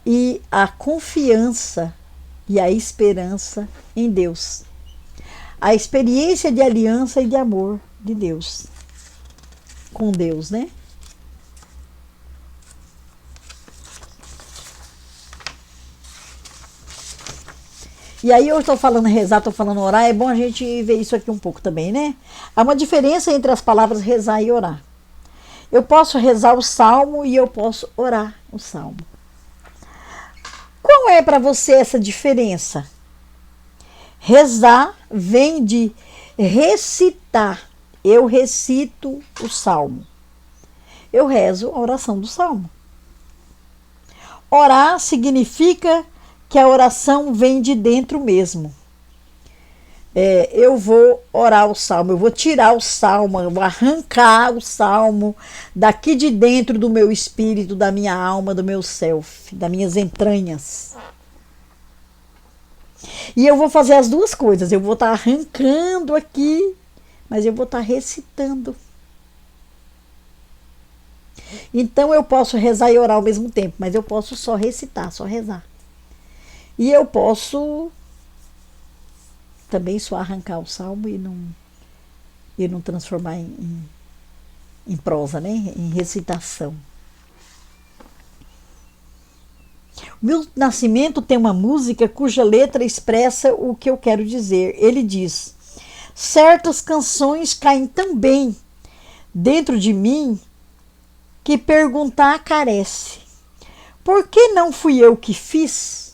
e a confiança e a esperança em Deus. A experiência de aliança e de amor de Deus. Com Deus, né? E aí eu estou falando rezar, estou falando orar, é bom a gente ver isso aqui um pouco também, né? Há uma diferença entre as palavras rezar e orar. Eu posso rezar o salmo e eu posso orar o salmo. Qual é para você essa diferença? Rezar vem de recitar. Eu recito o salmo. Eu rezo a oração do salmo. Orar significa que a oração vem de dentro mesmo. Eu vou orar o salmo, eu vou tirar o salmo, eu vou arrancar o salmo daqui de dentro do meu espírito, da minha alma, do meu self, das minhas entranhas. E eu vou fazer as duas coisas, eu vou estar arrancando aqui, mas eu vou estar recitando. Então eu posso rezar e orar ao mesmo tempo, mas eu posso só recitar, só rezar. E eu posso também só arrancar o salmo e não transformar em prosa, né? Em recitação. O Milton Nascimento tem uma música cuja letra expressa o que eu quero dizer. Ele diz: certas canções caem tão bem dentro de mim que perguntar carece. Por que não fui eu que fiz?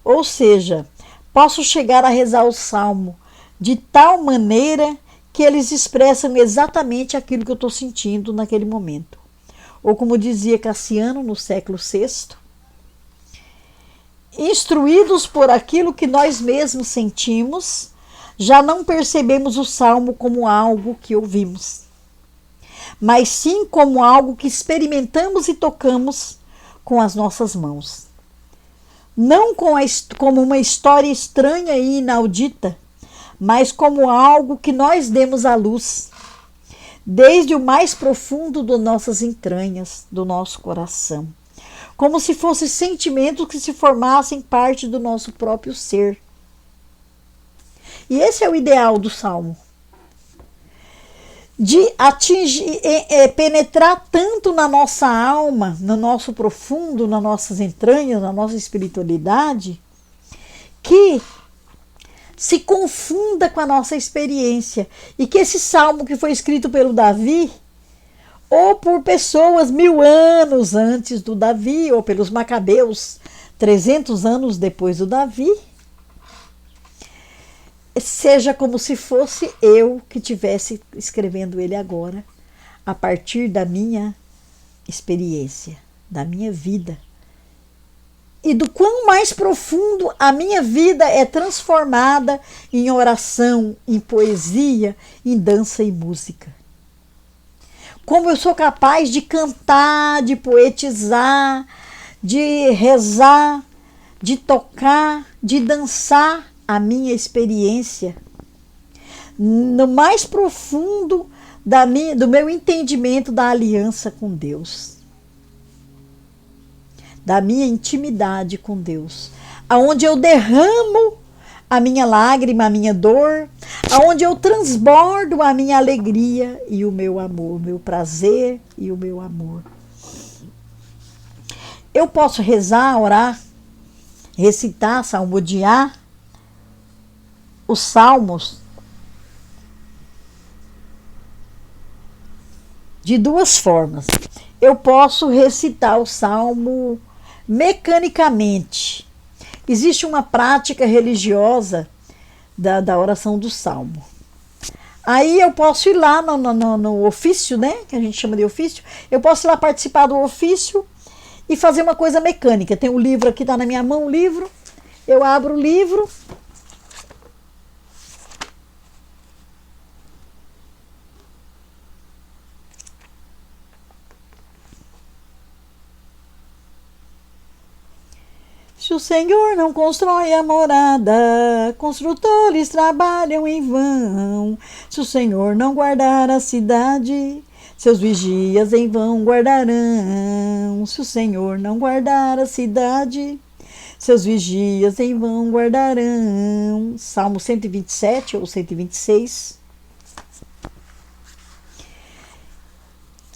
Ou seja, posso chegar a rezar o salmo de tal maneira que eles expressam exatamente aquilo que eu estou sentindo naquele momento. Ou como dizia Cassiano no século VI, instruídos por aquilo que nós mesmos sentimos, já não percebemos o salmo como algo que ouvimos, mas sim como algo que experimentamos e tocamos com as nossas mãos. Não como uma história estranha e inaudita, mas como algo que nós demos à luz, desde o mais profundo das nossas entranhas, do nosso coração, como se fossem sentimentos que se formassem parte do nosso próprio ser. E esse é o ideal do Salmo. De atingir, penetrar tanto na nossa alma, no nosso profundo, nas nossas entranhas, na nossa espiritualidade, que se confunda com a nossa experiência. E que esse salmo que foi escrito pelo Davi, ou por pessoas 1000 anos antes do Davi, ou pelos Macabeus, 300 anos depois do Davi, seja como se fosse eu que estivesse escrevendo ele agora, a partir da minha experiência, da minha vida. E do quão mais profundo a minha vida é transformada em oração, em poesia, em dança e música. Como eu sou capaz de cantar, de poetizar, de rezar, de tocar, de dançar a minha experiência no mais profundo do meu entendimento da aliança com Deus, da minha intimidade com Deus, aonde eu derramo a minha lágrima, a minha dor, aonde eu transbordo a minha alegria e o meu amor, o meu prazer e o meu amor. Eu posso rezar, orar, recitar, salmodiar os salmos de duas formas. Eu posso recitar o salmo mecanicamente. Existe uma prática religiosa da oração do salmo. Aí eu posso ir lá no ofício, né? Que a gente chama de ofício. Eu posso ir lá participar do ofício e fazer uma coisa mecânica. Tem um livro aqui, tá na minha mão, o livro. Eu abro o livro. Se o Senhor não constrói a morada, construtores trabalham em vão. Se o Senhor não guardar a cidade, seus vigias em vão guardarão. Se o Senhor não guardar a cidade, seus vigias em vão guardarão. Salmo 127 ou 126.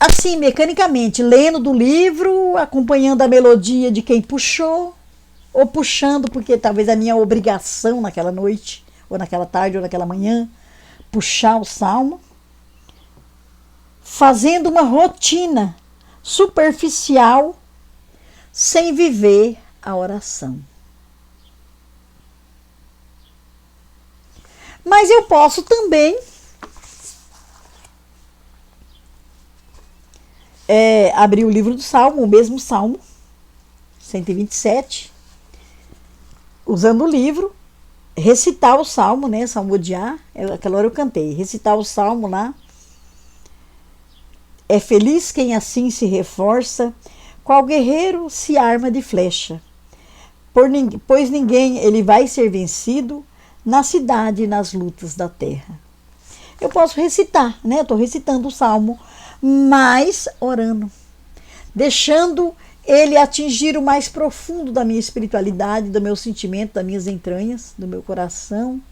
Assim, mecanicamente, lendo do livro, acompanhando a melodia de quem puxou, ou puxando, porque talvez a minha obrigação naquela noite, ou naquela tarde, ou naquela manhã, puxar o salmo, fazendo uma rotina superficial, sem viver a oração. Mas eu posso também abrir o livro do Salmo, o mesmo Salmo, 127, usando o livro, recitar o Salmo, né? Salmodiar, aquela hora eu cantei, recitar o Salmo lá. É feliz quem assim se reforça, qual guerreiro se arma de flecha. Pois ninguém ele vai ser vencido na cidade e nas lutas da terra. Eu posso recitar, né? Estou recitando o Salmo, mas orando, deixando ele atingir o mais profundo da minha espiritualidade, do meu sentimento, das minhas entranhas, do meu coração.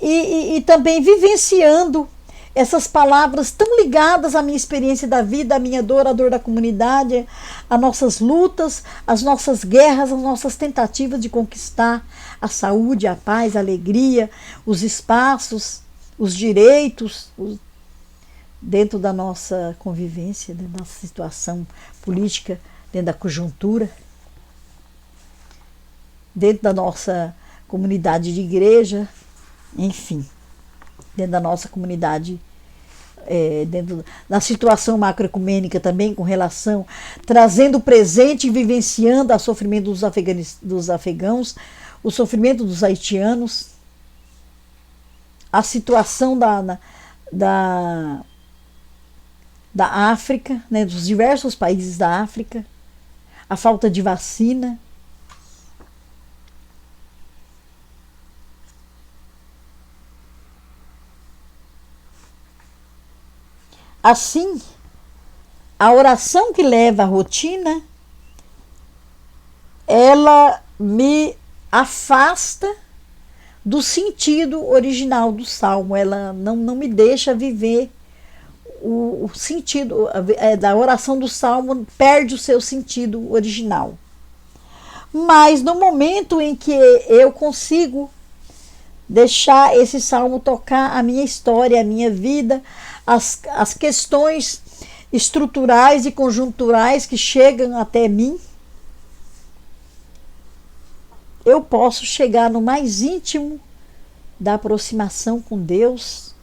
E também vivenciando essas palavras tão ligadas à minha experiência da vida, à minha dor, à dor da comunidade, às nossas lutas, às nossas guerras, às nossas tentativas de conquistar a saúde, a paz, a alegria, os espaços, os direitos, dentro da nossa convivência, dentro da nossa situação política, dentro da conjuntura, dentro da nossa comunidade de igreja, enfim, dentro da nossa comunidade, dentro da situação macroecumênica também, com relação, trazendo o presente e vivenciando o sofrimento dos afegãos, o sofrimento dos haitianos, a situação da África, né, dos diversos países da África, a falta de vacina. Assim, a oração que leva à rotina, ela me afasta do sentido original do Salmo, ela não me deixa viver o sentido da oração do Salmo, perde o seu sentido original. Mas no momento em que eu consigo deixar esse Salmo tocar a minha história, a minha vida, as questões estruturais e conjunturais que chegam até mim, eu posso chegar no mais íntimo da aproximação com Deus.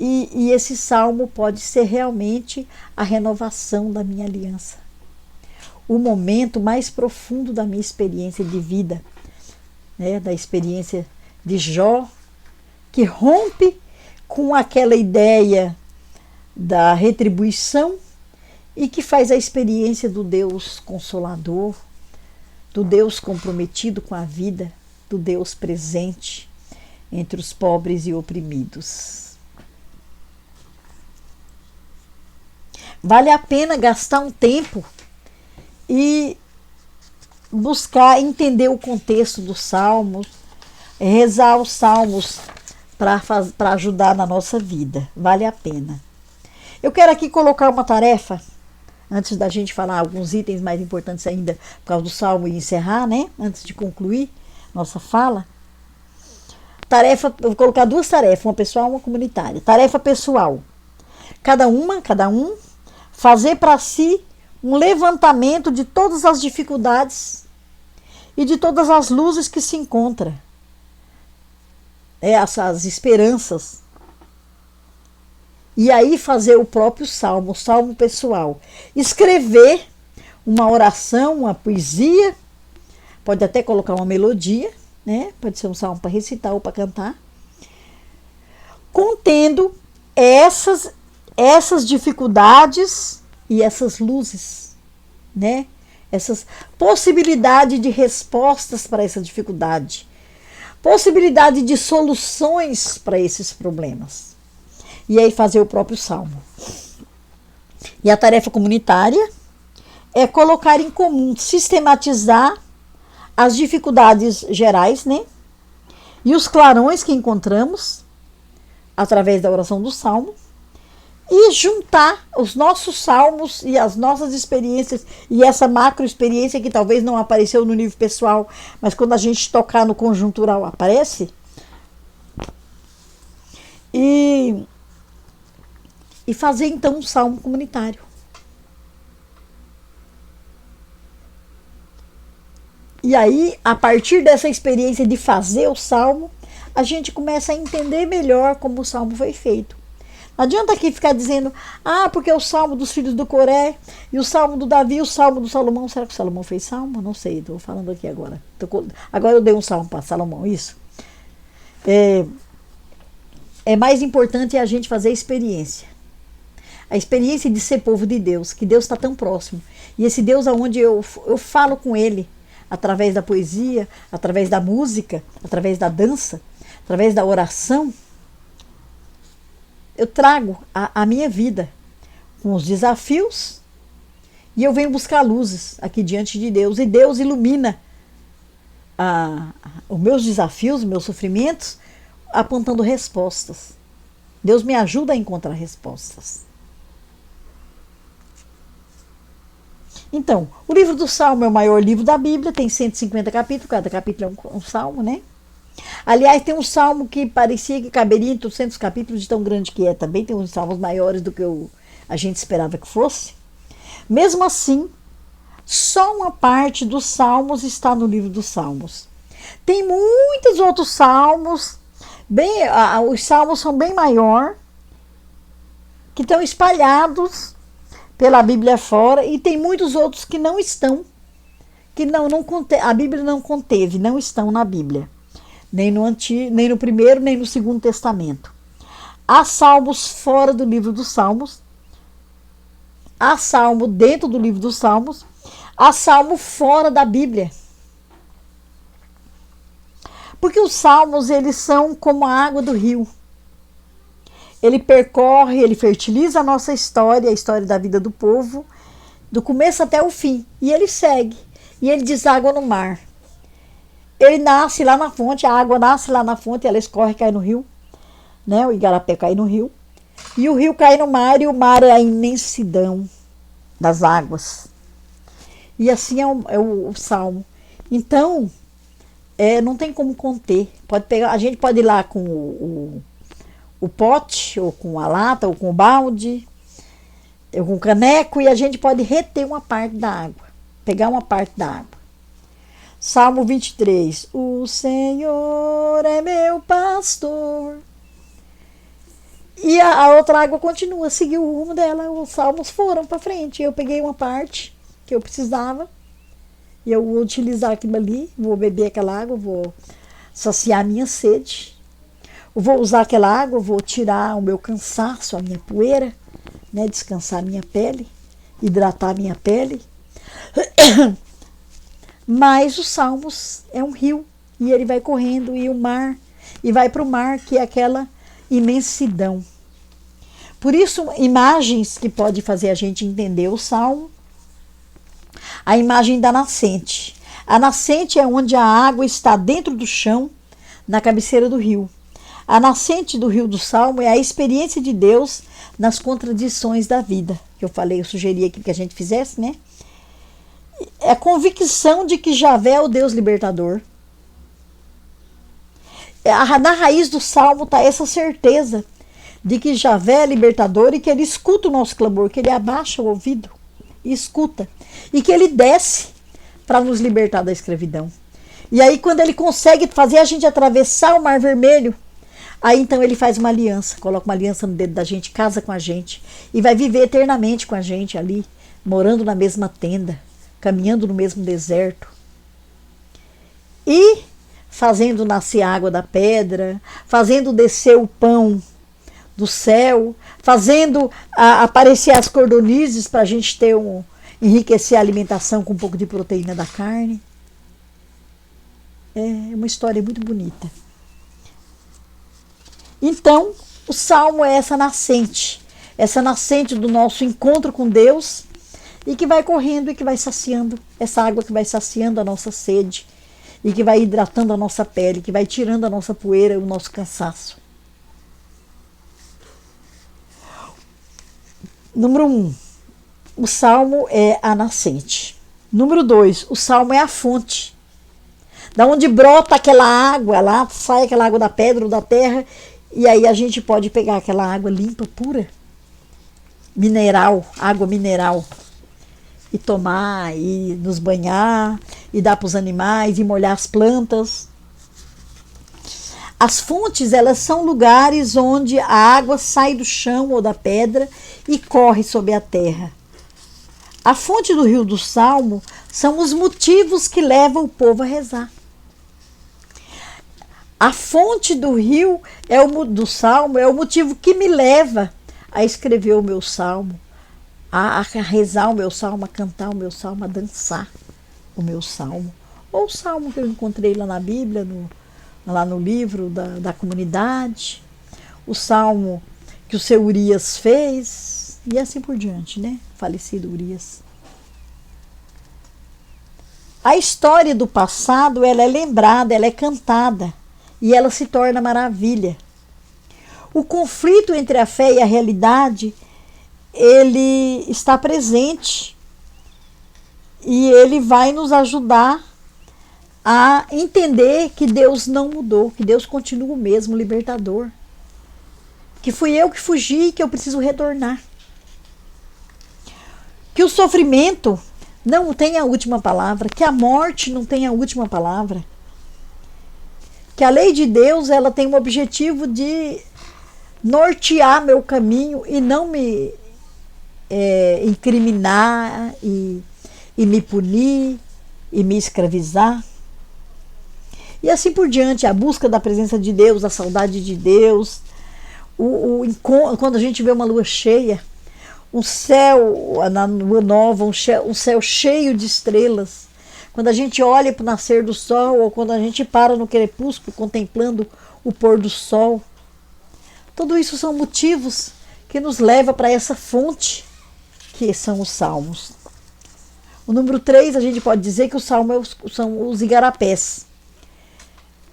E esse salmo pode ser realmente a renovação da minha aliança. O momento mais profundo da minha experiência de vida, né, da experiência de Jó, que rompe com aquela ideia da retribuição e que faz a experiência do Deus consolador, do Deus comprometido com a vida, do Deus presente entre os pobres e oprimidos. Vale a pena gastar um tempo e buscar entender o contexto dos salmos, rezar os salmos para ajudar na nossa vida. Vale a pena. Eu quero aqui colocar uma tarefa, antes da gente falar alguns itens mais importantes ainda, por causa do salmo e encerrar, né? Antes de concluir nossa fala. Tarefa, eu vou colocar duas tarefas, uma pessoal e uma comunitária. Tarefa pessoal. Cada um, fazer para si um levantamento de todas as dificuldades e de todas as luzes que se encontra essas esperanças. E aí fazer o próprio salmo, o salmo pessoal. Escrever uma oração, uma poesia, pode até colocar uma melodia, né? Pode ser um salmo para recitar ou para cantar, contendo essas dificuldades e essas luzes, né? Essas possibilidades de respostas para essa dificuldade, possibilidade de soluções para esses problemas. E aí fazer o próprio salmo. E a tarefa comunitária é colocar em comum, sistematizar as dificuldades gerais, né? E os clarões que encontramos através da oração do salmo, e juntar os nossos salmos e as nossas experiências e essa macro experiência que talvez não apareceu no nível pessoal, mas quando a gente tocar no conjuntural aparece. E fazer então um salmo comunitário. E aí, a partir dessa experiência de fazer o salmo, a gente começa a entender melhor como o salmo foi feito. Não adianta aqui ficar dizendo, porque o salmo dos filhos do Coré, e o salmo do Davi, e o salmo do Salomão. Será que o Salomão fez salmo? Não sei, estou falando aqui agora. Agora eu dei um salmo para Salomão, isso. É mais importante a gente fazer a experiência. A experiência de ser povo de Deus, que Deus está tão próximo. E esse Deus aonde eu falo com Ele, através da poesia, através da música, através da dança, através da oração, eu trago a minha vida com os desafios e eu venho buscar luzes aqui diante de Deus. E Deus ilumina os meus desafios, os meus sofrimentos, apontando respostas. Deus me ajuda a encontrar respostas. Então, o livro do Salmo é o maior livro da Bíblia, tem 150 capítulos, cada capítulo é um salmo, né? Aliás, tem um salmo que parecia que caberia em 300 capítulos, de tão grande que é. Também tem uns salmos maiores do que a gente esperava que fosse. Mesmo assim, só uma parte dos salmos está no livro dos Salmos. Tem muitos outros salmos, os salmos são bem maiores, que estão espalhados pela Bíblia fora, e tem muitos outros que não estão, que a Bíblia não conteve, não estão na Bíblia. Nem no Primeiro, nem no Segundo Testamento. Há salmos fora do livro dos Salmos, há salmo dentro do livro dos Salmos, há salmo fora da Bíblia. Porque os salmos, eles são como a água do rio. Ele percorre, ele fertiliza a nossa história, a história da vida do povo, do começo até o fim. E ele segue, e ele deságua no mar. Ele nasce lá na fonte, a água nasce lá na fonte, ela escorre e cai no rio, né? O igarapé cai no rio, e o rio cai no mar, e o mar é a imensidão das águas. E assim é o salmo. Então, não tem como conter. A gente pode ir lá com o pote, ou com a lata, ou com o balde, ou com o caneco, e a gente pode reter uma parte da água, pegar uma parte da água. Salmo 23. O Senhor é meu pastor. E a outra água continua, seguiu o rumo dela. Os salmos foram para frente. Eu peguei uma parte que eu precisava. E eu vou utilizar aquilo ali. Vou beber aquela água, vou saciar a minha sede. Eu vou usar aquela água, vou tirar o meu cansaço, a minha poeira, né, descansar a minha pele, hidratar a minha pele. Mas os salmos é um rio, e ele vai correndo, e o mar, e vai para o mar, que é aquela imensidão. Por isso, imagens que pode fazer a gente entender o salmo. A imagem da nascente. A nascente é onde a água está dentro do chão, na cabeceira do rio. A nascente do rio do Salmo é a experiência de Deus nas contradições da vida. Que eu falei, eu sugeri aqui que a gente fizesse, né? É a convicção de que Javé é o Deus libertador. Na raiz do Salmo está essa certeza de que Javé é libertador e que ele escuta o nosso clamor, que ele abaixa o ouvido e escuta. E que ele desce para nos libertar da escravidão. E aí, quando ele consegue fazer a gente atravessar o Mar Vermelho, Aí então ele faz uma aliança, coloca uma aliança no dedo da gente, casa com a gente e vai viver eternamente com a gente ali, morando na mesma tenda, caminhando no mesmo deserto e fazendo nascer água da pedra, fazendo descer o pão do céu, fazendo aparecer as cordonizes para a gente ter enriquecer a alimentação com um pouco de proteína da carne. É uma história muito bonita. Então, o Salmo é essa nascente do nosso encontro com Deus e que vai correndo e que vai saciando, essa água que vai saciando a nossa sede e que vai hidratando a nossa pele, que vai tirando a nossa poeira, o nosso cansaço. Número 1, o Salmo é a nascente. Número 2, o Salmo é a fonte. Da onde brota aquela água, lá sai aquela água da pedra ou da terra, e aí a gente pode pegar aquela água limpa, pura, mineral, água mineral, e tomar, e nos banhar, e dar para os animais, e molhar as plantas. As fontes, elas são lugares onde a água sai do chão ou da pedra e corre sobre a terra. A fonte do rio do Salmo são os motivos que levam o povo a rezar. A fonte do rio do Salmo é o motivo que me leva a escrever o meu Salmo, a rezar o meu Salmo, a cantar o meu Salmo, a dançar o meu Salmo. Ou o Salmo que eu encontrei lá na Bíblia, lá no livro da comunidade, o Salmo que o seu Urias fez, e assim por diante, né? Falecido Urias. A história do passado, ela é lembrada, ela é cantada, e ela se torna maravilha. O conflito entre a fé e a realidade, ele está presente e ele vai nos ajudar a entender que Deus não mudou, que Deus continua o mesmo, libertador. Que fui eu que fugi e que eu preciso retornar. Que o sofrimento não tem a última palavra, que a morte não tem a última palavra. Que a lei de Deus, ela tem o objetivo de nortear meu caminho e não me incriminar e me punir e me escravizar. E assim por diante, a busca da presença de Deus, a saudade de Deus, quando a gente vê uma lua cheia, um céu, na lua nova, um céu cheio de estrelas, quando a gente olha para o nascer do sol, ou quando a gente para no crepúsculo contemplando o pôr do sol, tudo isso são motivos que nos levam para essa fonte que são os salmos. O número 3, a gente pode dizer que o salmo são os igarapés.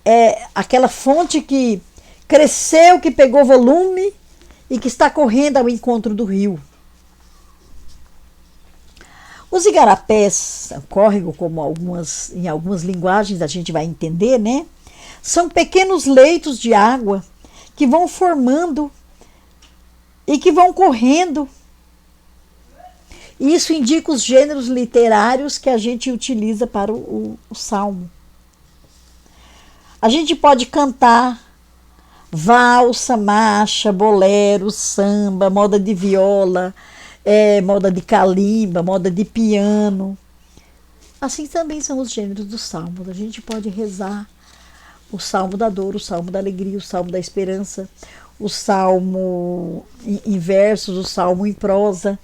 É aquela fonte que cresceu, que pegou volume e que está correndo ao encontro do rio. Os igarapés, córrego, como em algumas linguagens a gente vai entender, né? São pequenos leitos de água que vão formando e que vão correndo. Isso indica os gêneros literários que a gente utiliza para o salmo. A gente pode cantar valsa, marcha, bolero, samba, moda de viola, moda de calimba, moda de piano. Assim também são os gêneros dos salmos. A gente pode rezar o salmo da dor, o salmo da alegria, o salmo da esperança, o salmo em versos, o salmo em prosa.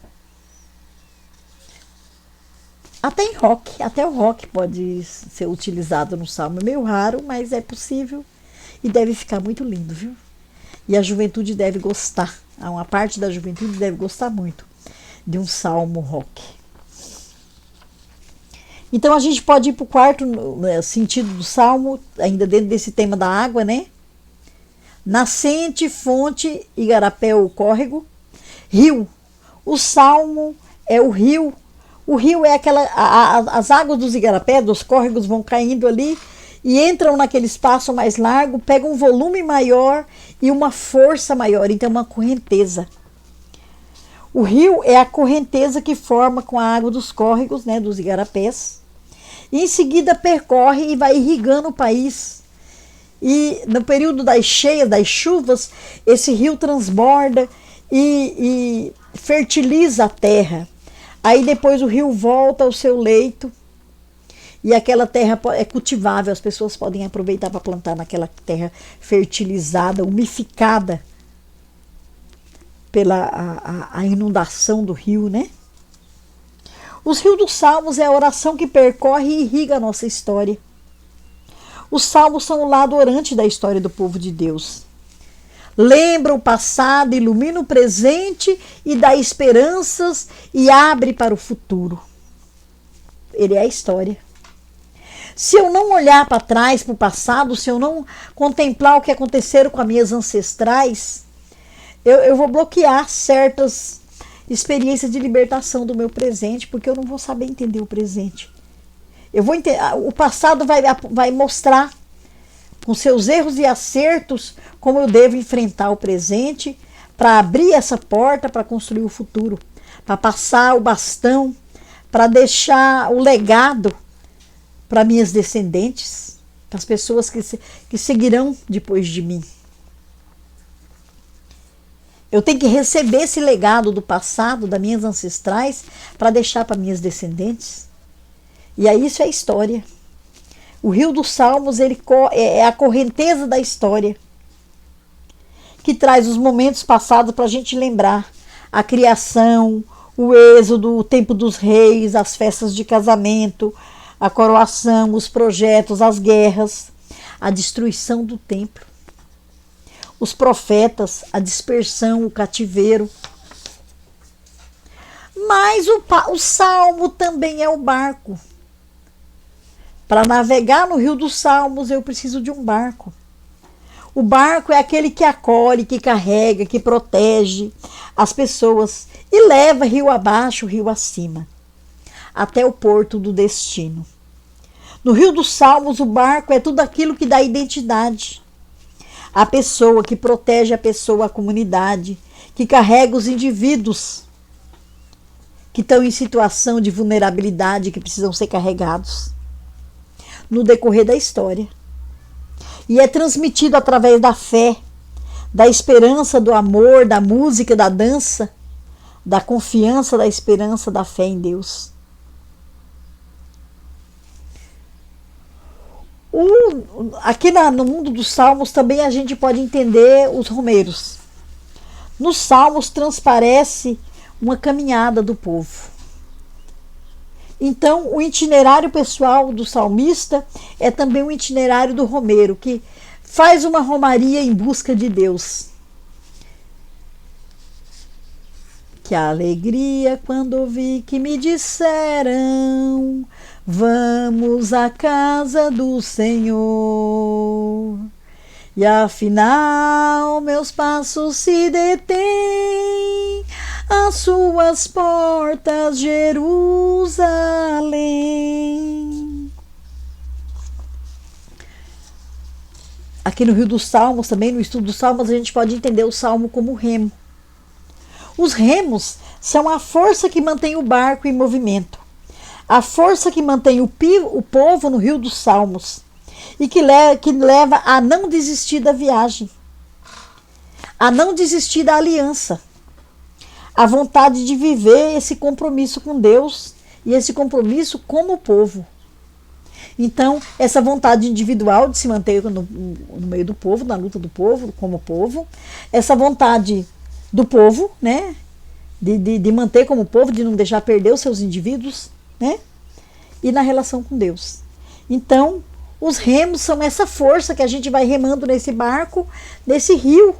Até o rock pode ser utilizado no salmo. É meio raro, mas é possível e deve ficar muito lindo, viu? E a juventude deve gostar. Uma parte da juventude deve gostar muito de um salmo rock. Então a gente pode ir para o quarto sentido do salmo, ainda dentro desse tema da água, né? Nascente, fonte, igarapé ou córrego. Rio. O salmo é o rio. O rio é as águas dos igarapés, dos córregos vão caindo ali e entram naquele espaço mais largo, pegam um volume maior e uma força maior, então uma correnteza. O rio é a correnteza que forma com a água dos córregos, né, dos igarapés, e em seguida percorre e vai irrigando o país E no período das cheias, das chuvas, esse rio transborda e fertiliza a terra. Aí depois o rio volta ao seu leito e aquela terra é cultivável, as pessoas podem aproveitar para plantar naquela terra fertilizada, umificada pela a inundação do rio, né? Os rios dos Salmos é a oração que percorre e irriga a nossa história. Os salmos são o lado orante da história do povo de Deus. Lembra o passado, ilumina o presente e dá esperanças e abre para o futuro. Ele é a história. Se eu não olhar para trás, para o passado, se eu não contemplar o que aconteceram com as minhas ancestrais, eu vou bloquear certas experiências de libertação do meu presente, porque eu não vou saber entender o presente. O passado vai mostrar, com seus erros e acertos, como eu devo enfrentar o presente para abrir essa porta para construir o futuro, para passar o bastão, para deixar o legado para minhas descendentes, para as pessoas que seguirão depois de mim. Eu tenho que receber esse legado do passado, das minhas ancestrais, para deixar para minhas descendentes. E aí isso é história. O rio dos Salmos é a correnteza da história, que traz os momentos passados para a gente lembrar. A criação, o êxodo, o tempo dos reis, as festas de casamento, a coroação, os projetos, as guerras, a destruição do templo, os profetas, a dispersão, o cativeiro. Mas o salmo também é o barco. Para navegar no rio dos Salmos, eu preciso de um barco. O barco é aquele que acolhe, que carrega, que protege as pessoas e leva rio abaixo, rio acima, até o porto do destino. No rio dos Salmos, o barco é tudo aquilo que dá identidade. A pessoa que protege a pessoa, a comunidade, que carrega os indivíduos que estão em situação de vulnerabilidade, que precisam ser carregados no decorrer da história. E é transmitido através da fé, da esperança, do amor, da música, da dança, da confiança, da esperança, da fé em Deus. Aqui no mundo dos salmos também a gente pode entender os romeiros. Nos salmos transparece uma caminhada do povo. Então, o itinerário pessoal do salmista é também o itinerário do romeiro, que faz uma romaria em busca de Deus. Que alegria quando ouvi que me disseram: vamos à casa do Senhor. E afinal meus passos se detêm às suas portas, Jerusalém. Aqui no Rio dos Salmos, também no estudo dos Salmos, a gente pode entender o salmo como remo. Os remos são a força que mantém o barco em movimento, a força que mantém o povo no Rio dos Salmos e que leva a não desistir da viagem, a não desistir da aliança, a vontade de viver esse compromisso com Deus e esse compromisso como povo. Então, essa vontade individual de se manter no meio do povo, na luta do povo, como povo, essa vontade do povo, né, de manter como povo, de não deixar perder os seus indivíduos, né, e na relação com Deus. Então, os remos são essa força que a gente vai remando nesse barco, nesse rio.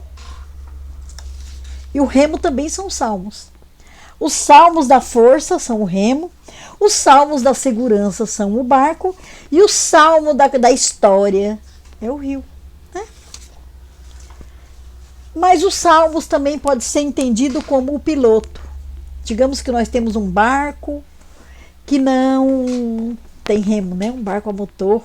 E o remo também são salmos. Os salmos da força são o remo, os salmos da segurança são o barco e o salmo da história é o rio, né? Mas os salmos também pode ser entendido como o piloto. Digamos que nós temos um barco que não tem remo, né? Um barco a motor.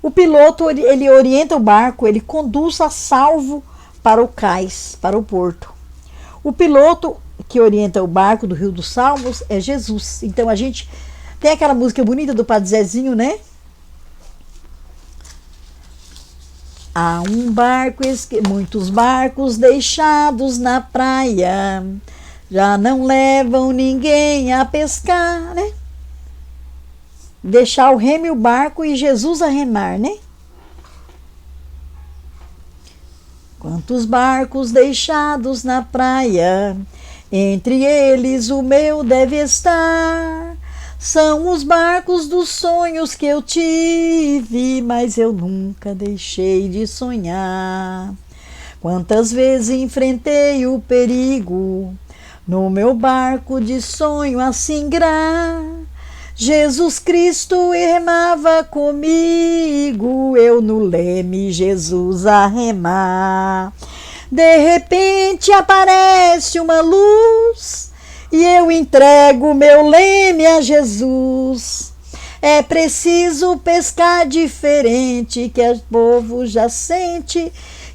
O piloto, ele orienta o barco, ele conduz a salvo para o cais, para o porto. O piloto que orienta o barco do Rio dos Salmos é Jesus. Então a gente tem aquela música bonita do Padre Zezinho, né? Há um barco, muitos barcos deixados na praia, já não levam ninguém a pescar, né? Deixar o remo e o barco e Jesus a remar, né? Quantos barcos deixados na praia, entre eles o meu deve estar. São os barcos dos sonhos que eu tive, mas eu nunca deixei de sonhar. Quantas vezes enfrentei o perigo, no meu barco de sonho a singrar. Jesus Cristo remava comigo, eu no leme, Jesus a remar. De repente aparece uma luz e eu entrego meu leme a Jesus. É preciso pescar diferente, que o povo já sente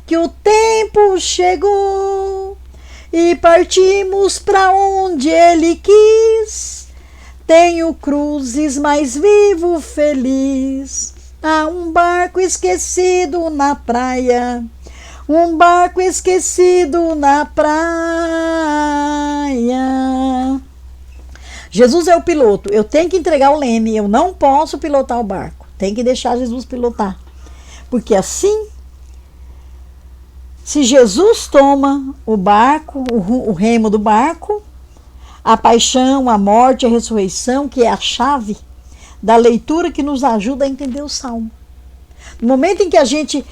que o tempo chegou e partimos para onde ele quis. Tenho cruzes, mas vivo feliz. Há um barco esquecido na praia, um barco esquecido na praia. Jesus é o piloto, eu tenho que entregar o leme, eu não posso pilotar o barco, tem que deixar Jesus pilotar. Porque assim, se Jesus toma o barco, o remo do barco, a paixão, a morte, a ressurreição, que é a chave da leitura que nos ajuda a entender o Salmo. No momento em que a gente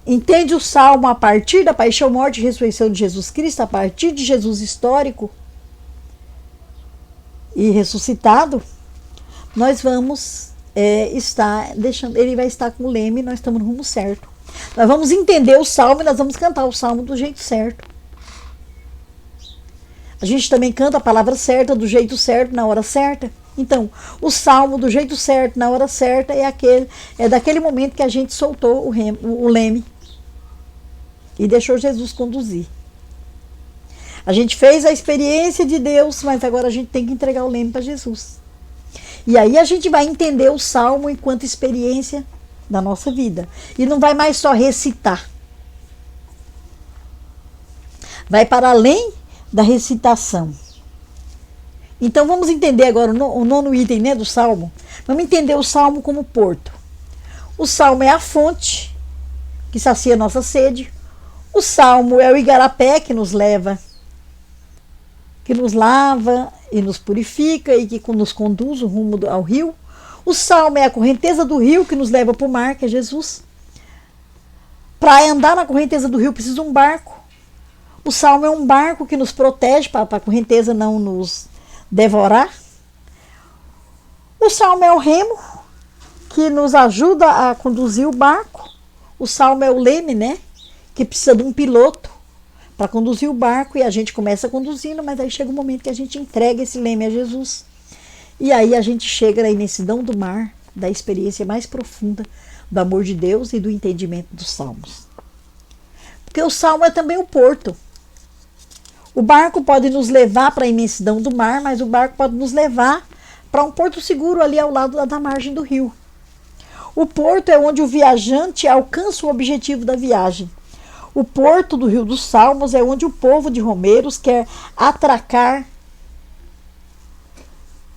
entende o Salmo a partir da paixão, morte e ressurreição de Jesus Cristo, a partir de Jesus histórico e ressuscitado, nós vamos estar deixando, ele vai estar com o leme, nós estamos no rumo certo. Nós vamos entender o Salmo e nós vamos cantar o Salmo do jeito certo. A gente também canta a palavra certa, do jeito certo, na hora certa. Então, o Salmo do jeito certo, na hora certa, é daquele momento que a gente soltou o leme e deixou Jesus conduzir. A gente fez a experiência de Deus, mas agora a gente tem que entregar o leme para Jesus. E aí a gente vai entender o Salmo enquanto experiência da nossa vida. E não vai mais só recitar. Vai para além da recitação. Então vamos entender agora o nono item, né, do Salmo. Vamos entender o Salmo como porto. O Salmo é a fonte que sacia nossa sede. O Salmo é o igarapé que nos leva, que nos lava e nos purifica e que nos conduz o rumo ao rio. O Salmo é a correnteza do rio que nos leva para o mar, que é Jesus. Para andar na correnteza do rio precisa de um barco. O Salmo é um barco que nos protege para a correnteza não nos devorar. O Salmo é o remo que nos ajuda a conduzir o barco. O Salmo é o leme, né? Que precisa de um piloto para conduzir o barco e a gente começa conduzindo, mas aí chega um momento que a gente entrega esse leme a Jesus. E aí a gente chega na imensidão do mar, da experiência mais profunda do amor de Deus e do entendimento dos Salmos. Porque o Salmo é também o porto. O barco pode nos levar para a imensidão do mar, mas o barco pode nos levar para um porto seguro ali ao lado da margem do rio. O porto é onde o viajante alcança o objetivo da viagem. O porto do Rio dos Salmos é onde o povo de romeiros quer atracar.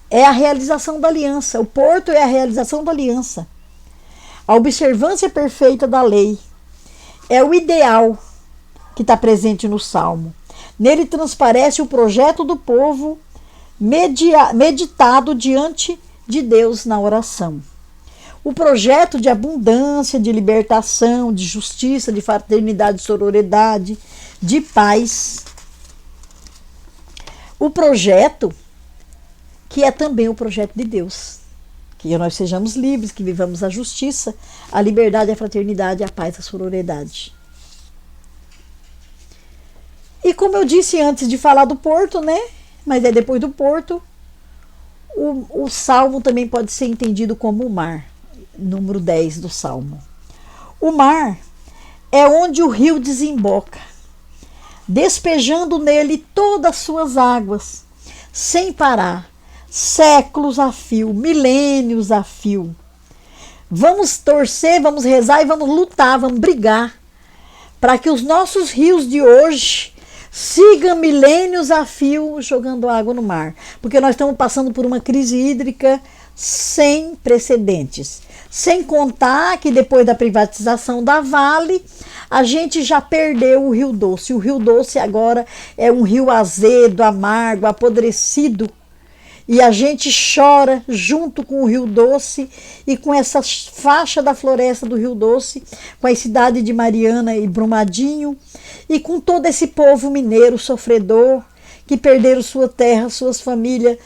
É a realização da aliança. O porto é a realização da aliança. A observância perfeita da lei. É o ideal que está presente no Salmo. Nele transparece o projeto do povo meditado diante de Deus na oração. O projeto de abundância, de libertação, de justiça, de fraternidade, de sororidade, de paz. O projeto que é também o projeto de Deus. Que nós sejamos livres, que vivamos a justiça, a liberdade, a fraternidade, a paz, a sororidade. E como eu disse antes de falar do porto, né? Mas é depois do porto, o Salmo também pode ser entendido como o mar. Número 10 do Salmo. O mar é onde o rio desemboca, despejando nele todas as suas águas, sem parar, séculos a fio, milênios a fio. Vamos torcer, vamos rezar e vamos lutar, vamos brigar para que os nossos rios de hoje sigam milênios a fio jogando água no mar. Porque nós estamos passando por uma crise hídrica sem precedentes. Sem contar que depois da privatização da Vale, a gente já perdeu o Rio Doce. O Rio Doce agora é um rio azedo, amargo, apodrecido. E a gente chora junto com o Rio Doce e com essa faixa da floresta do Rio Doce, com a cidade de Mariana e Brumadinho, e com todo esse povo mineiro sofredor, que perderam sua terra, suas famílias,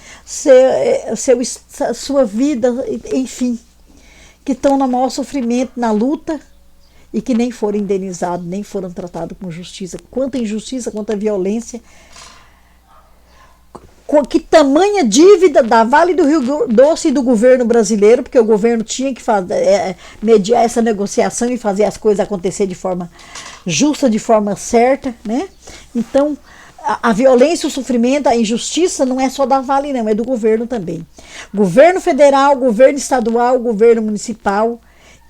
sua vida, enfim, que estão no maior sofrimento, na luta, e que nem foram indenizados, nem foram tratados com justiça. Quanta injustiça, quanta violência. Que tamanha dívida da Vale do Rio Doce e do governo brasileiro, porque o governo tinha que mediar essa negociação e fazer as coisas acontecer de forma justa, de forma certa, né? Então, a violência, o sofrimento, a injustiça não é só da Vale, não, é do governo também. Governo federal, governo estadual, governo municipal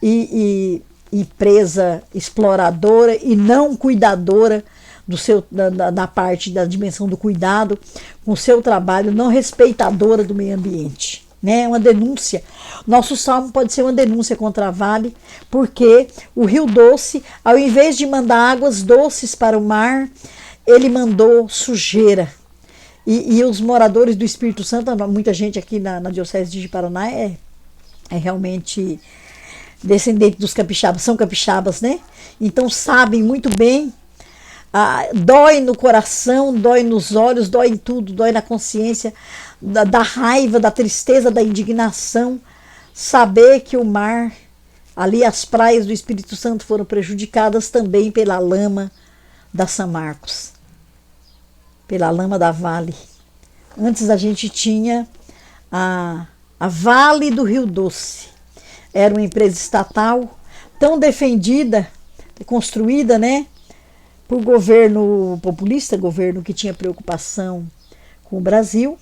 e empresa exploradora e não cuidadora da parte da dimensão do cuidado com o seu trabalho, não respeitadora do meio ambiente, né? Uma denúncia. Nosso salmo pode ser uma denúncia contra a Vale, porque o Rio Doce, ao invés de mandar águas doces para o mar, ele mandou sujeira. E os moradores do Espírito Santo, muita gente aqui na Diocese de Paraná é realmente descendente dos capixabas, são capixabas, né? Então sabem muito bem. Dói no coração, dói nos olhos, dói em tudo, dói na consciência, da raiva, da tristeza, da indignação, saber que o mar, ali as praias do Espírito Santo foram prejudicadas também pela lama da São Marcos, pela lama da Vale. Antes a gente tinha a Vale do Rio Doce, era uma empresa estatal tão defendida, construída, né? Por governo populista, governo que tinha preocupação com o Brasil,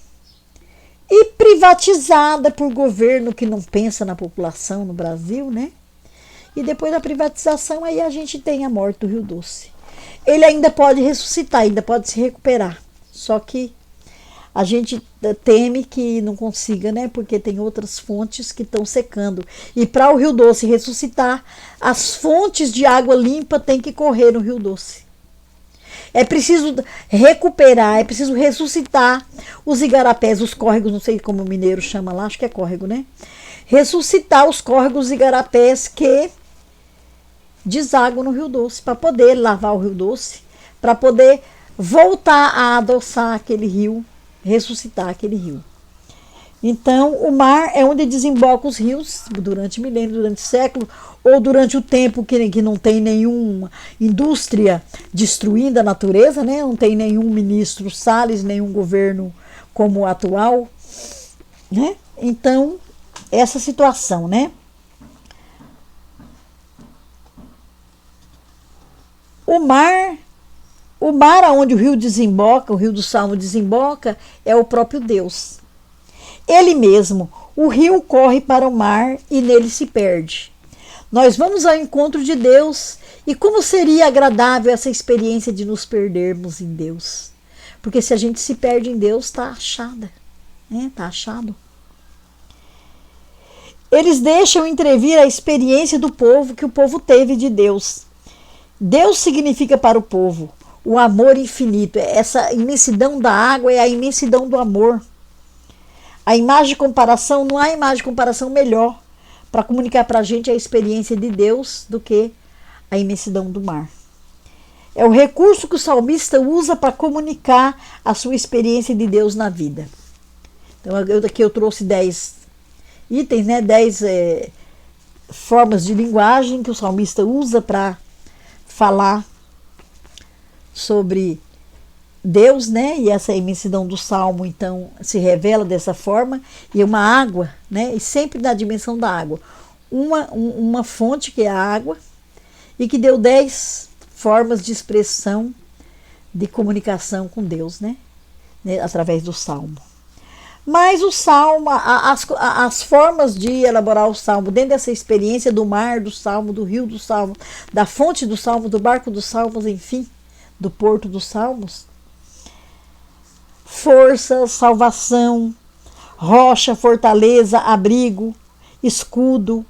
e privatizada por governo que não pensa na população no Brasil, né? E depois da privatização, aí a gente tem a morte do Rio Doce. Ele ainda pode ressuscitar, ainda pode se recuperar, só que a gente teme que não consiga, né? Porque tem outras fontes que estão secando. E para o Rio Doce ressuscitar, as fontes de água limpa têm que correr no Rio Doce. É preciso recuperar, é preciso ressuscitar os igarapés, os córregos, não sei como o mineiro chama lá, acho que é córrego, né? Ressuscitar os córregos e igarapés que desaguam no Rio Doce, para poder lavar o Rio Doce, para poder voltar a adoçar aquele rio, ressuscitar aquele rio. Então, o mar é onde desemboca os rios durante milênios, durante séculos, ou durante o tempo que não tem nenhuma indústria destruindo a natureza, né? Não tem nenhum ministro Salles, nenhum governo como o atual, né? Então, essa situação, né? O mar aonde o rio desemboca, o rio do Salmo desemboca, é o próprio Deus. Ele mesmo, o rio corre para o mar e nele se perde. Nós vamos ao encontro de Deus, e como seria agradável essa experiência de nos perdermos em Deus? Porque se a gente se perde em Deus, está achada, né? Está achado. Eles deixam entrevir a experiência do povo que o povo teve de Deus. Deus significa para o povo o amor infinito. Essa imensidão da água é a imensidão do amor. A imagem de comparação, não há imagem de comparação melhor para comunicar para a gente a experiência de Deus do que a imensidão do mar. É o recurso que o salmista usa para comunicar a sua experiência de Deus na vida. Então, aqui eu trouxe 10 itens, né? 10 formas de linguagem que o salmista usa para falar sobre Deus, né? E essa imensidão do Salmo, então, se revela dessa forma. E uma água, né? E sempre na dimensão da água. Uma fonte, que é a água, e que deu 10 formas de expressão, de comunicação com Deus, né? Através do Salmo. Mas o salmo, as formas de elaborar o salmo, dentro dessa experiência do mar do salmo, do rio do salmo, da fonte do salmo, do barco dos salmos, enfim, do porto dos salmos, força, salvação, rocha, fortaleza, abrigo, escudo,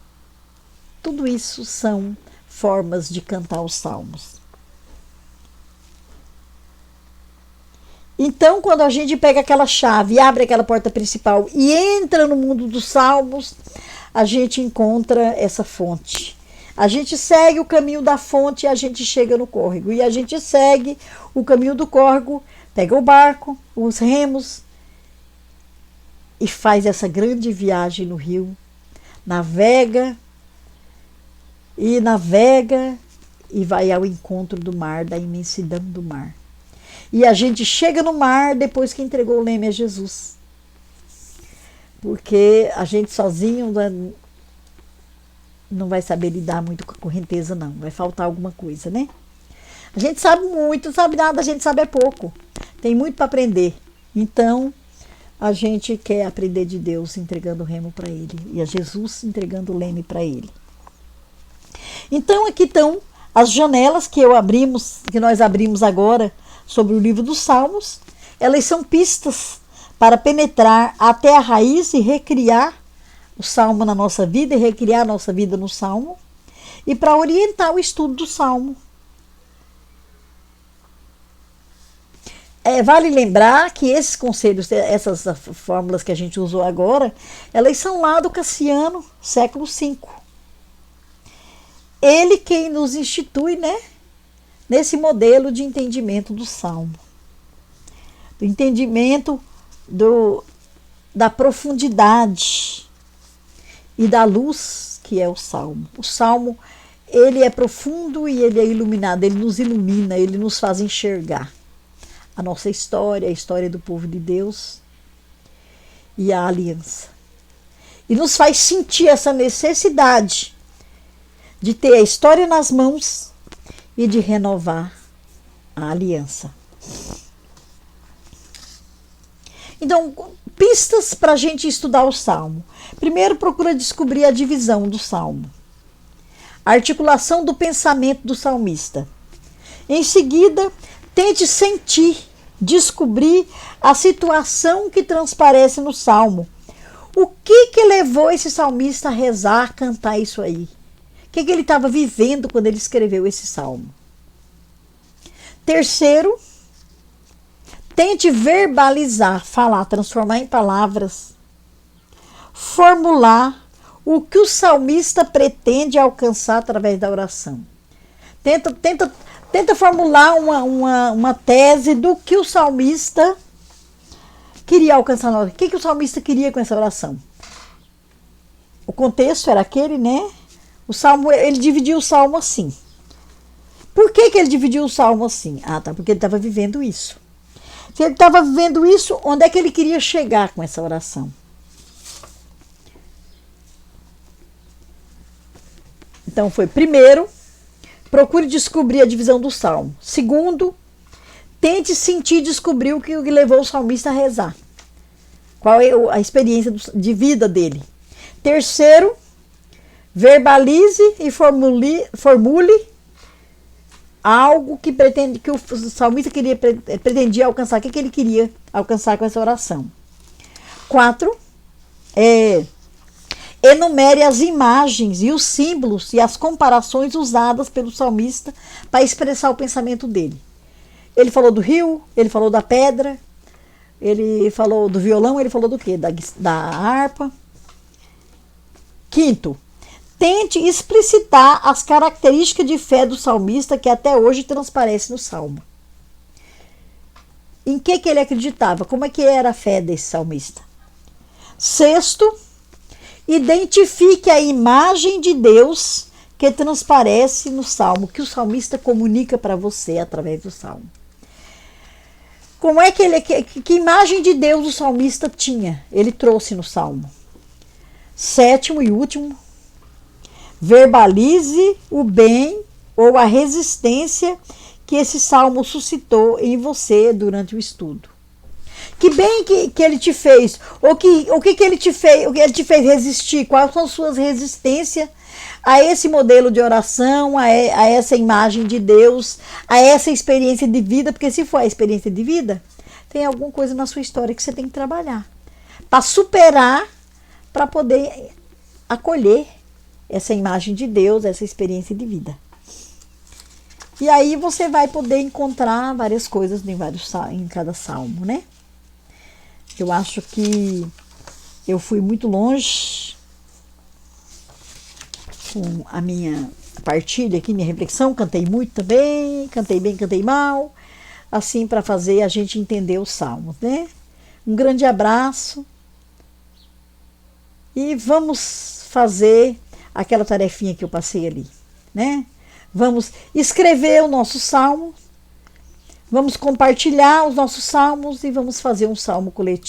tudo isso são formas de cantar os salmos. Então, quando a gente pega aquela chave, abre aquela porta principal e entra no mundo dos salmos, a gente encontra essa fonte. A gente segue o caminho da fonte e a gente chega no córrego. E a gente segue o caminho do córrego, pega o barco, os remos e faz essa grande viagem no rio. Navega e vai ao encontro do mar, da imensidão do mar. E a gente chega no mar depois que entregou o leme a Jesus. Porque a gente sozinho não vai saber lidar muito com a correnteza, não. Vai faltar alguma coisa, né? A gente sabe muito, não sabe nada, a gente sabe é pouco. Tem muito para aprender. Então, a gente quer aprender de Deus entregando o remo para Ele. E a Jesus entregando o leme para Ele. Então, aqui estão as janelas que nós abrimos agora sobre o livro dos Salmos. Elas são pistas para penetrar até a raiz e recriar o Salmo na nossa vida e recriar a nossa vida no Salmo e para orientar o estudo do Salmo. Vale lembrar que esses conselhos, essas fórmulas que a gente usou agora, elas são lá do Cassiano, século V. Ele quem nos institui, né, nesse modelo de entendimento do Salmo. Do entendimento da profundidade e da luz que é o Salmo. O Salmo, ele é profundo e ele é iluminado, ele nos ilumina, ele nos faz enxergar a nossa história, a história do povo de Deus e a aliança. E nos faz sentir essa necessidade de ter a história nas mãos e de renovar a aliança. Então, pistas para a gente estudar o Salmo. Primeiro, procura descobrir a divisão do Salmo. A articulação do pensamento do salmista. Em seguida, tente sentir, descobrir a situação que transparece no Salmo. O que levou esse salmista a rezar, a cantar isso aí? O que ele estava vivendo quando ele escreveu esse salmo? Terceiro, tente verbalizar, falar, transformar em palavras, formular o que o salmista pretende alcançar através da oração. Tenta formular uma tese do que o salmista queria alcançar. O que o salmista queria com essa oração? O contexto era aquele, né? O salmo, ele dividiu o salmo assim. Por que ele dividiu o salmo assim? Porque ele estava vivendo isso. Se ele estava vivendo isso, onde é que ele queria chegar com essa oração? Então foi, primeiro, procure descobrir a divisão do salmo. Segundo, tente sentir e descobrir o que levou o salmista a rezar. Qual é a experiência de vida dele. Terceiro, verbalize e formule algo que o salmista pretendia alcançar. O que ele queria alcançar com essa oração? 4. Enumere as imagens e os símbolos e as comparações usadas pelo salmista para expressar o pensamento dele. Ele falou do rio, ele falou da pedra, ele falou do violão, ele falou do quê? Da harpa. 5. Tente explicitar as características de fé do salmista que até hoje transparece no salmo. Em que ele acreditava? Como é que era a fé desse salmista? 6. Identifique a imagem de Deus que transparece no salmo, que o salmista comunica para você através do salmo. Como é que imagem de Deus o salmista tinha? Ele trouxe no salmo. 7. e último, verbalize o bem ou a resistência que esse salmo suscitou em você durante o estudo. Que bem que ele te fez? O que ele te fez? O que ele te fez resistir? Quais são as suas resistências a esse modelo de oração, a essa imagem de Deus, a essa experiência de vida? Porque se for a experiência de vida, tem alguma coisa na sua história que você tem que trabalhar para superar, para poder acolher essa imagem de Deus, essa experiência de vida. E aí você vai poder encontrar várias coisas em cada salmo, né? Eu acho que eu fui muito longe com a minha partilha aqui, minha reflexão. Cantei muito também, cantei bem, cantei mal, assim, para fazer a gente entender os salmos, né? Um grande abraço e vamos fazer aquela tarefinha que eu passei ali, né? Vamos escrever o nosso salmo, vamos compartilhar os nossos salmos e vamos fazer um salmo coletivo.